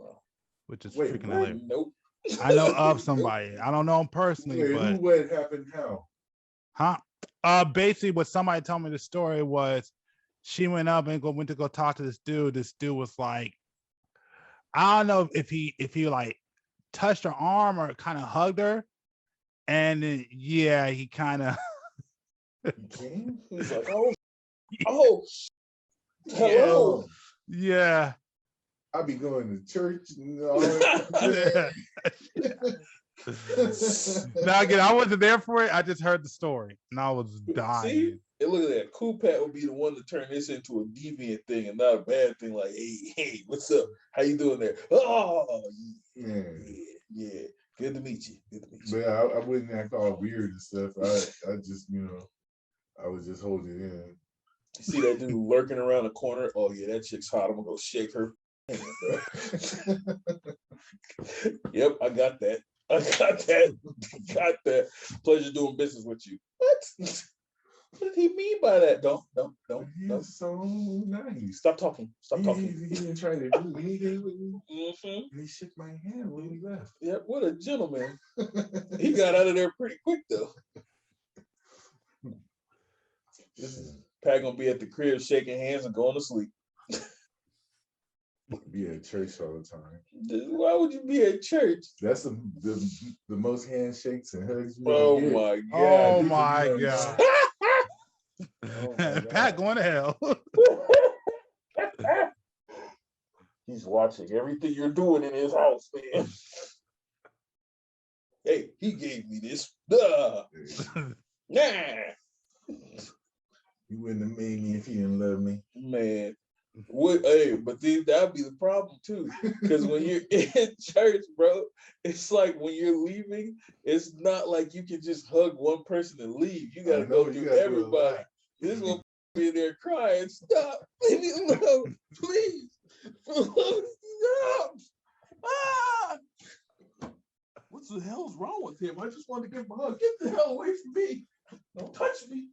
which is freaking hilarious. Nope. I know of somebody. I don't know him personally, but what happened? How? Basically, what somebody told me the story was, she went up and went to go talk to this dude. This dude was like, I don't know if he like touched her arm or kind of hugged her, and then, he kind of. He's like, hello. Yeah. I'll be going to church and all that. Now again, I wasn't there for it. I just heard the story and I was dying. See? And look at that. Cool Pat would be the one to turn this into a deviant thing and not a bad thing. Like, hey, what's up? How you doing there? Oh, yeah. Good to meet you. But I wouldn't act all weird and stuff. I just, I was just holding it in. You see that dude lurking around the corner? Oh yeah, that chick's hot. I'm gonna go shake her. Yep, I got that. Pleasure doing business with you. What? What did he mean by that? Don't. He's so nice. Stop talking. He didn't try to do anything with me. He shook my hand when we left. Yep, what a gentleman. He got out of there pretty quick though. Pat gonna be at the crib shaking hands and going to sleep. Be at church all the time. Why would you be at church? That's the most handshakes and hugs. Oh my god! Oh my god! Pat going to hell. He's watching everything you're doing in his house, man. Hey, he gave me this. Nah. You wouldn't have made me if he didn't love me. Man. But then that'd be the problem too, because when you're in church, bro, it's like when you're leaving, it's not like you can just hug one person and leave. You gotta go through everybody. This one be there crying, "Stop, leave me alone, please, stop!" Ah! What the hell's wrong with him? I just want to give him a hug. Get the hell away from me! Don't touch me.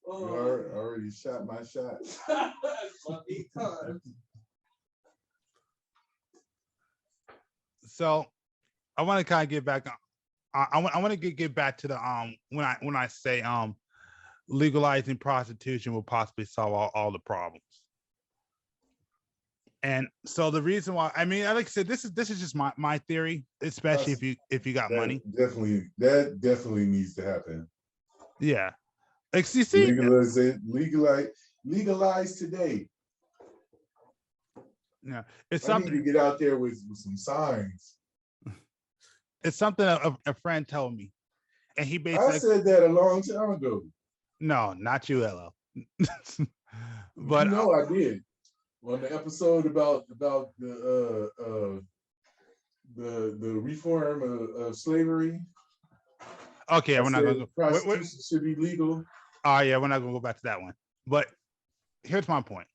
I already shot my shot. About 8 times. So I want to kind of get back on. I want to get back to the when I say legalizing prostitution will possibly solve all the problems. And so the reason why, I mean, like I said, this is just my theory, especially if you got money. That definitely needs to happen. Yeah. Like, you see, legalize today. Yeah, it's I something need to get out there with some signs. It's something a friend told me, and he basically. I said that a long time ago. No, not you, LL. But I did on the episode about the reform of slavery. Okay, we're not going to go. Prostitution should be legal. Oh yeah, we're not going to go back to that one. But here's my point.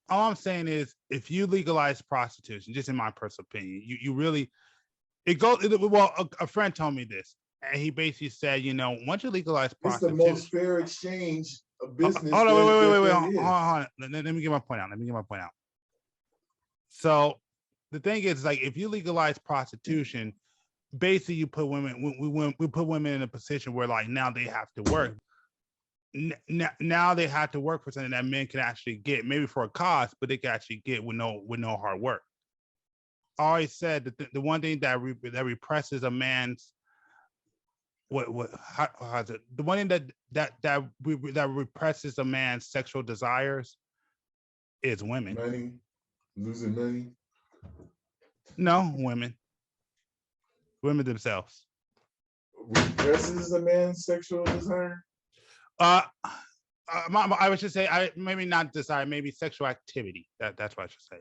All I'm saying is, if you legalize prostitution, just in my personal opinion, you really well. A friend told me this, and he basically said, once you legalize prostitution, it's the most fair exchange of business. Hold on, wait. Hold on. Let me get my point out. So the thing is, like, if you legalize prostitution, basically you put women, we put women in a position where, like, now they have to work. Now they have to work for something that men can actually get, maybe for a cost, but they can actually get with no hard work. I always said that the one thing that represses a man's how's it? The one thing that represses a man's sexual desires is women. Money, losing money. No, women themselves. Represses a man's sexual desire. I would just say, maybe not desire, maybe sexual activity. That's what I should say.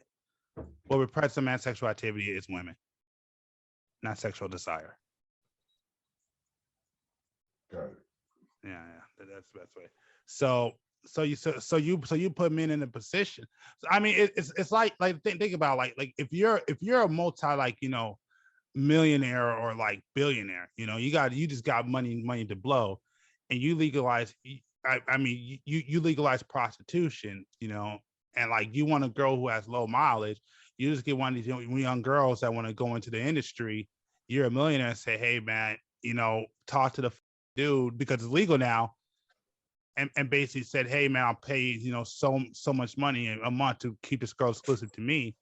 What represses a man's sexual activity is women, not sexual desire. Got it. Yeah, that's the best way. So you put men in a position. I mean, it's like think about like if you're a multi millionaire or like billionaire, you just got money to blow, and you legalize. You legalize prostitution, and like you want a girl who has low mileage, you just get one of these young girls that want to go into the industry. You're a millionaire and say, hey man, talk to the dude because it's legal now, and basically said, hey man, I'll pay so much money a month to keep this girl exclusive to me.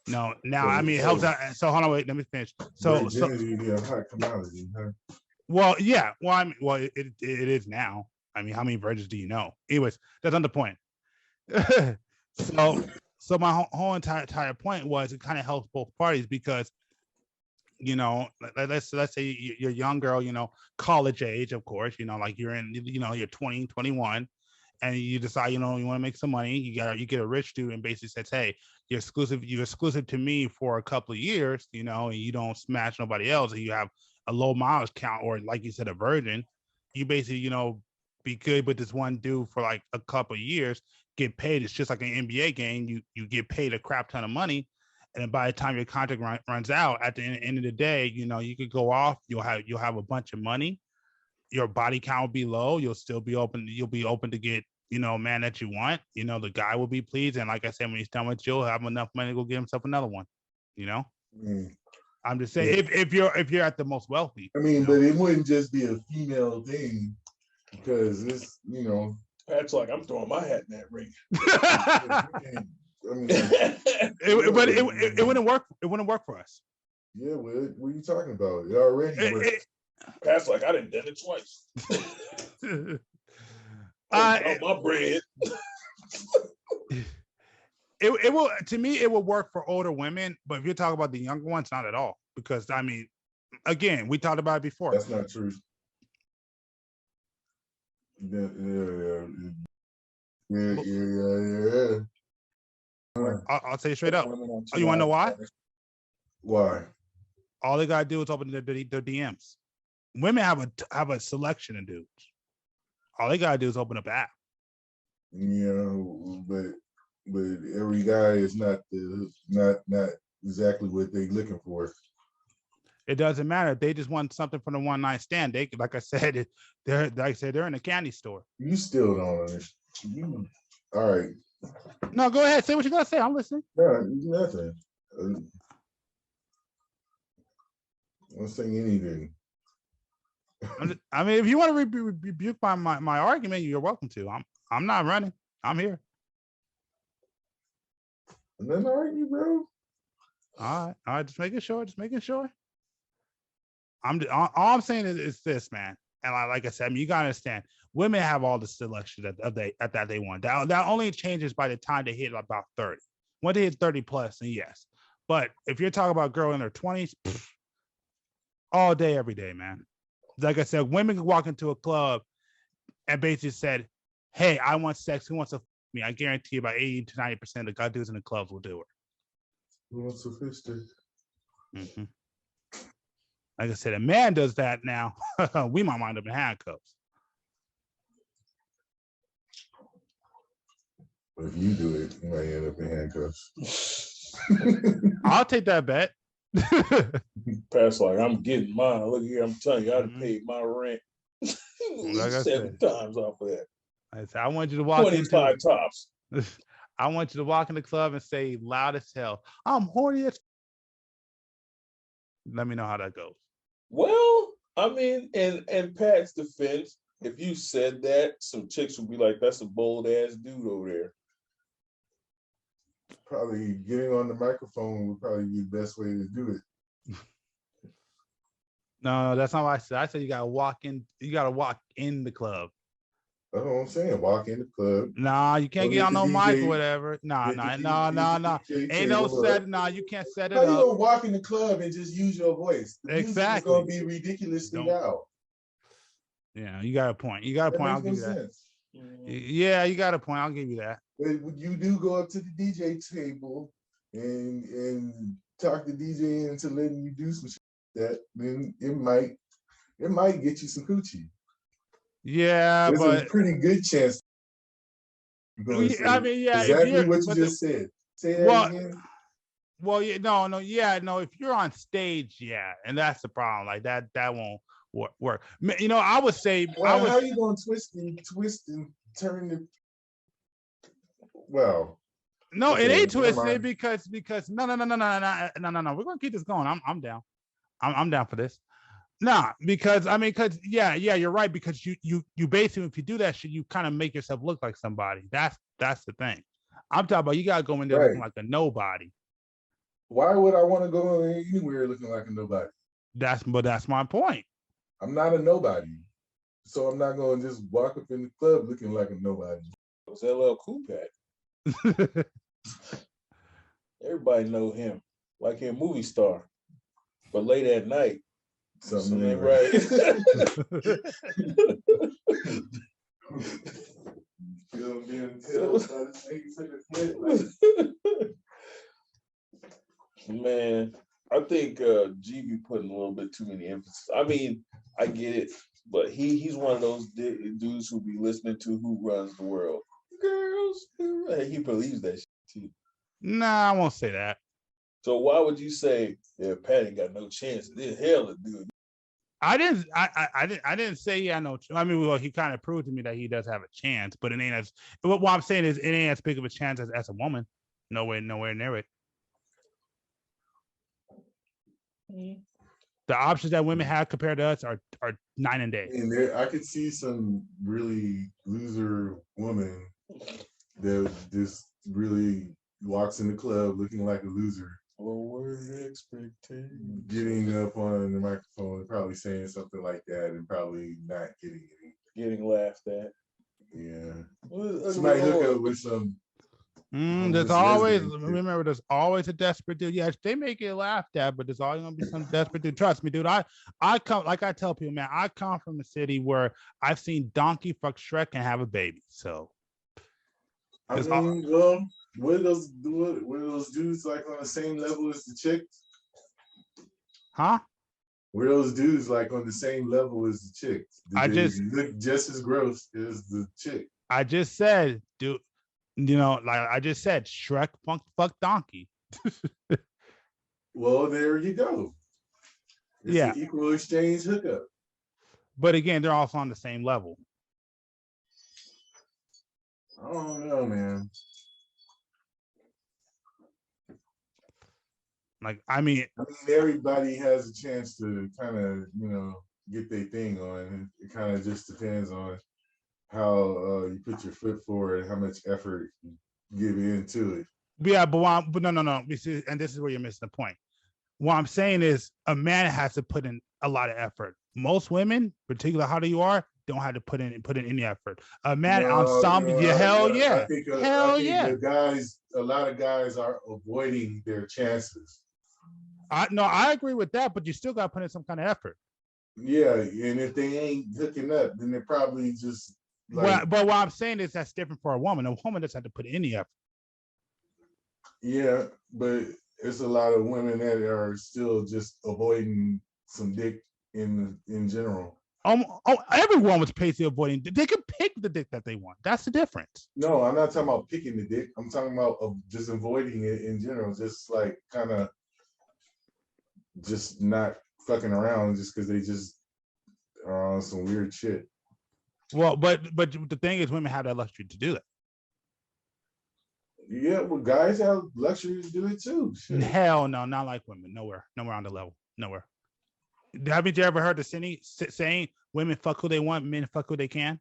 No, now I mean it helps out. So hold on, wait, let me finish. So high commodity, huh? Well, yeah, it is now. I mean, how many virgins do you know? Anyways, that's not the point. So my whole entire point was it kind of helps both parties because, let's say you're a young girl, college age, of course, like you're in, you're 20, 21, and you decide, you want to make some money. You get a rich dude and basically says, hey, you're exclusive to me for a couple of years, and you don't smash nobody else, and you have a low mileage count, or like you said, a virgin. You basically, be good with this one dude for like a couple of years, get paid. It's just like an NBA game. You get paid a crap ton of money, and then by the time your contract runs out, at the end of the day, you could go off. You'll have a bunch of money. Your body count will be low. You'll still be open. You'll be open to get man that you want. The guy will be pleased, and like I said, when he's done with you, he'll have enough money to go get himself another one. I'm just saying, if you're at the most wealthy. I mean, but it wouldn't just be a female thing. Because it's, Pat's like, I'm throwing my hat in that ring. It wouldn't work. It wouldn't work for us. Yeah, what are you talking about? It already worked. Pat's like, I done it twice. My bread. It will, to me, it will work for older women, but if you're talking about the younger ones, not at all. Because I mean, again, we talked about it before. That's not true. Yeah. Yeah. I'll tell you straight up. Oh, you want to know why? Why? All they gotta do is open their DMs. Women have a selection of dudes. All they gotta do is open up an app. But every guy is not exactly what they're looking for. It doesn't matter. They just want something from the one night stand. They, like I said, they're in a candy store. You still don't understand. All right. No, go ahead. Say what you gotta say. I'm listening. No, nothing. I'm saying anything. I mean, if you want to rebuke my argument, you're welcome to. I'm not running. I'm here. And then argue, bro. All right. Just making sure. All I'm saying is this, man. And like I said, I mean, you gotta understand, women have all the selection that they want. That only changes by the time they hit about 30. When they hit 30 plus, then yes. But if you're talking about a girl in their 20s, all day, every day, man. Like I said, women can walk into a club and basically said, "Hey, I want sex. Who wants to f me?" I guarantee about 80 to 90% of the dudes in the clubs will do it. Who wants to fist it? Mm-hmm. Like I said, a man does that now, we might wind up in handcuffs. But if you do it, you might end up in handcuffs. I'll take that bet. Pat's like, I'm getting mine. Look here, I'm telling you, I'd paid my rent like 7 times off of that. I want you to walk 25 tops. I want you to walk in the club and say loud as hell, "I'm horny as." Let me know how that goes. Well, I mean, in Pat's defense, if you said that, some chicks would be like, "That's a bold ass dude over there." Probably getting on the microphone would probably be the best way to do it. No, that's not what I said. I said you gotta walk in. You gotta walk in the club. That's what I'm saying. Walk in the club. Nah, you can't get on no mic or whatever. Nah. Ain't no set. Nah, you can't set it up. How you gonna walk in the club and just use your voice? The exactly. It's gonna be ridiculously loud. Yeah, you got a point. I'll give you that. Yeah, you got a point. I'll give you that. But you do go up to the DJ table and talk the DJ into letting you do some shit like that, then it might get you some coochie. Yeah, there's but a pretty good chance. I mean, yeah, exactly what you just said. Say that again. Well, no. If you're on stage, yeah, and that's the problem. Like that won't work. You know, I would say. Well, how are you gonna twist and turn the? Well. No, okay, it ain't twisted because no. We're gonna keep this going. I'm down. I'm down for this. Nah, because you're right. Because you basically, if you do that shit, you kind of make yourself look like somebody. That's the thing. I'm talking about you gotta go in there looking like a nobody. Why would I want to go anywhere looking like a nobody? That's my point. I'm not a nobody, so I'm not gonna just walk up in the club looking like a nobody. It's LL Cool Pat. Everybody know him, like he a movie star, but late at night. Something ain't right. Man, I think G be putting a little bit too many emphasis. I mean, I get it, but he's one of those dudes who be listening to Who Runs the World. Girls, he believes that shit too. Nah, I won't say that. So why would you say, yeah, Pat ain't got no chance? This hell to do it. I didn't say he had no. I mean, well, he kind of proved to me that he does have a chance, but it ain't as. What I'm saying is, it ain't as big of a chance as a woman. Nowhere near it. Mm-hmm. The options that women have compared to us are night and day. And I could see some really loser woman that just really walks in the club looking like a loser. Lower expectations. Getting up on the microphone and probably saying something like that and probably not getting laughed at. Yeah. Somebody hook up with some. There's always a desperate dude. Yeah, they may get laughed at, but there's always gonna be some desperate dude. Trust me, dude. I come, like I tell people, man, I come from a city where I've seen Donkey fuck Shrek and have a baby. So I mean, well, were those dudes like on the same level as the chick? Huh? Were those dudes like on the same level as the chick? Did they look just as gross as the chick? I just said, dude, like I just said, Shrek fuck donkey. Well, there you go. It's an equal exchange hookup. But again, they're also on the same level. I don't know, man. Like, I mean, everybody has a chance to kind of, get their thing on. It kind of just depends on how you put your foot forward, how much effort you give into it. Yeah, but no. And this is where you're missing the point. What I'm saying is a man has to put in a lot of effort. Most women, particularly how you are, don't have to put in any effort. A man on some, hell yeah. A lot of guys are avoiding their chances. I agree with that, but you still got to put in some kind of effort. Yeah, and if they ain't hooking up, then they're probably just but what I'm saying is that's different for a woman. A woman doesn't have to put in any effort. Yeah, but it's a lot of women that are still just avoiding some dick in general. Every woman's basically avoiding. They can pick the dick that they want. That's the difference. No, I'm not talking about picking the dick. I'm talking about just avoiding it in general. Just like kind of just not fucking around just because they just are on some weird shit. Well, but the thing is, women have that luxury to do it. Yeah, well, guys have luxury to do it too. Shit. Hell no, not like women. Nowhere on the level. Nowhere. Haven't you ever heard the saying, women fuck who they want, men fuck who they can?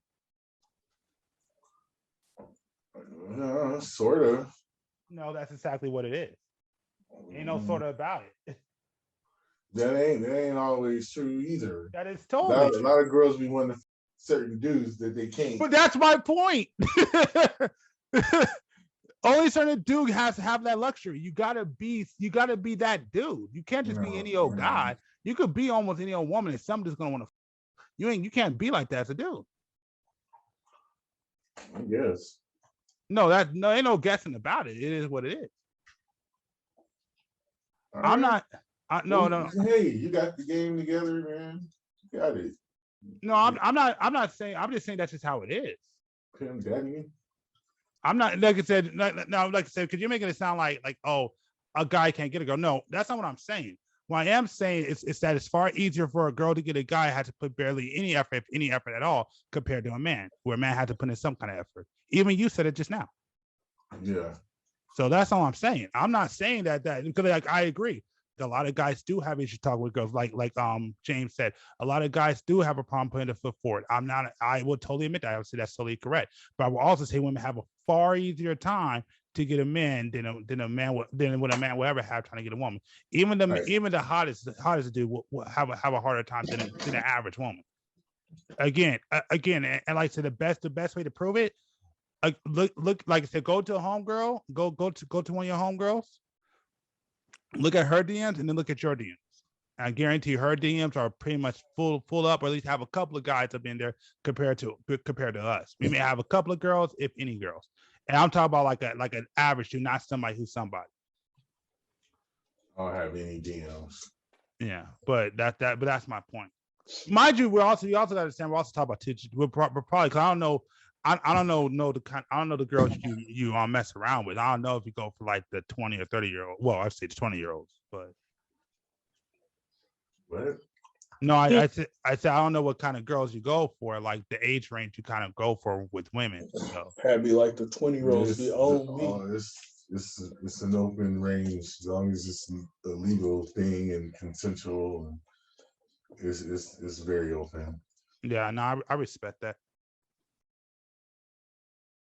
Sort of. No, that's exactly what it is. Ain't no sort of about it. That ain't always true either. That is totally true. A lot of girls be wanting to certain dudes that they can't. But that's my point. Only certain dude has to have that luxury. You gotta be that dude. You can't just be any old guy. You could be almost any old woman, and somebody's gonna want to. You can't be like that as a dude. I guess. No, ain't no guessing about it. It is what it is. I'm not. No. Hey, you got the game together, man. You got it. No, I'm not saying. I'm just saying that's just how it is. Pim Daddy. I'm not, like I said, because you're making it sound like a guy can't get a girl. No, that's not what I'm saying. What I am saying is that it's far easier for a girl to get a guy who had to put barely any effort, if any effort at all, compared to a man, where a man had to put in some kind of effort. Even you said it just now. Yeah. So that's all I'm saying. I'm not saying that because I agree. A lot of guys do have issues talking with girls, like James said. A lot of guys do have a problem putting their foot forward. I will totally admit that. I would say that's totally correct. But I will also say women have a far easier time to get a man than what a man will ever have trying to get a woman. Even the hottest dude will have a harder time than an average woman. Again, and like I said, the best way to prove it, look like I said, go to a homegirl, go to one of your homegirls. Look at her DMs and then look at your DMs. I guarantee her DMs are pretty much full up, or at least have a couple of guys up in there compared to us. We may have a couple of girls, if any girls. And I'm talking about like an average dude, not somebody who's somebody. I don't have any DMs. Yeah, but that's my point. Mind you, we also got to understand. We're also talking about teachers. We're probably because I don't know the girls you mess around with. I don't know if you go for like the 20 or 30-year-old. Well, I say the 20-year-olds, but what? No, I said I don't know what kind of girls you go for, like the age range you kind of go for with women. So Had me like the 20-year-olds be me. It's an open range as long as it's a legal thing and consensual. It's very open. Yeah, no, I respect that.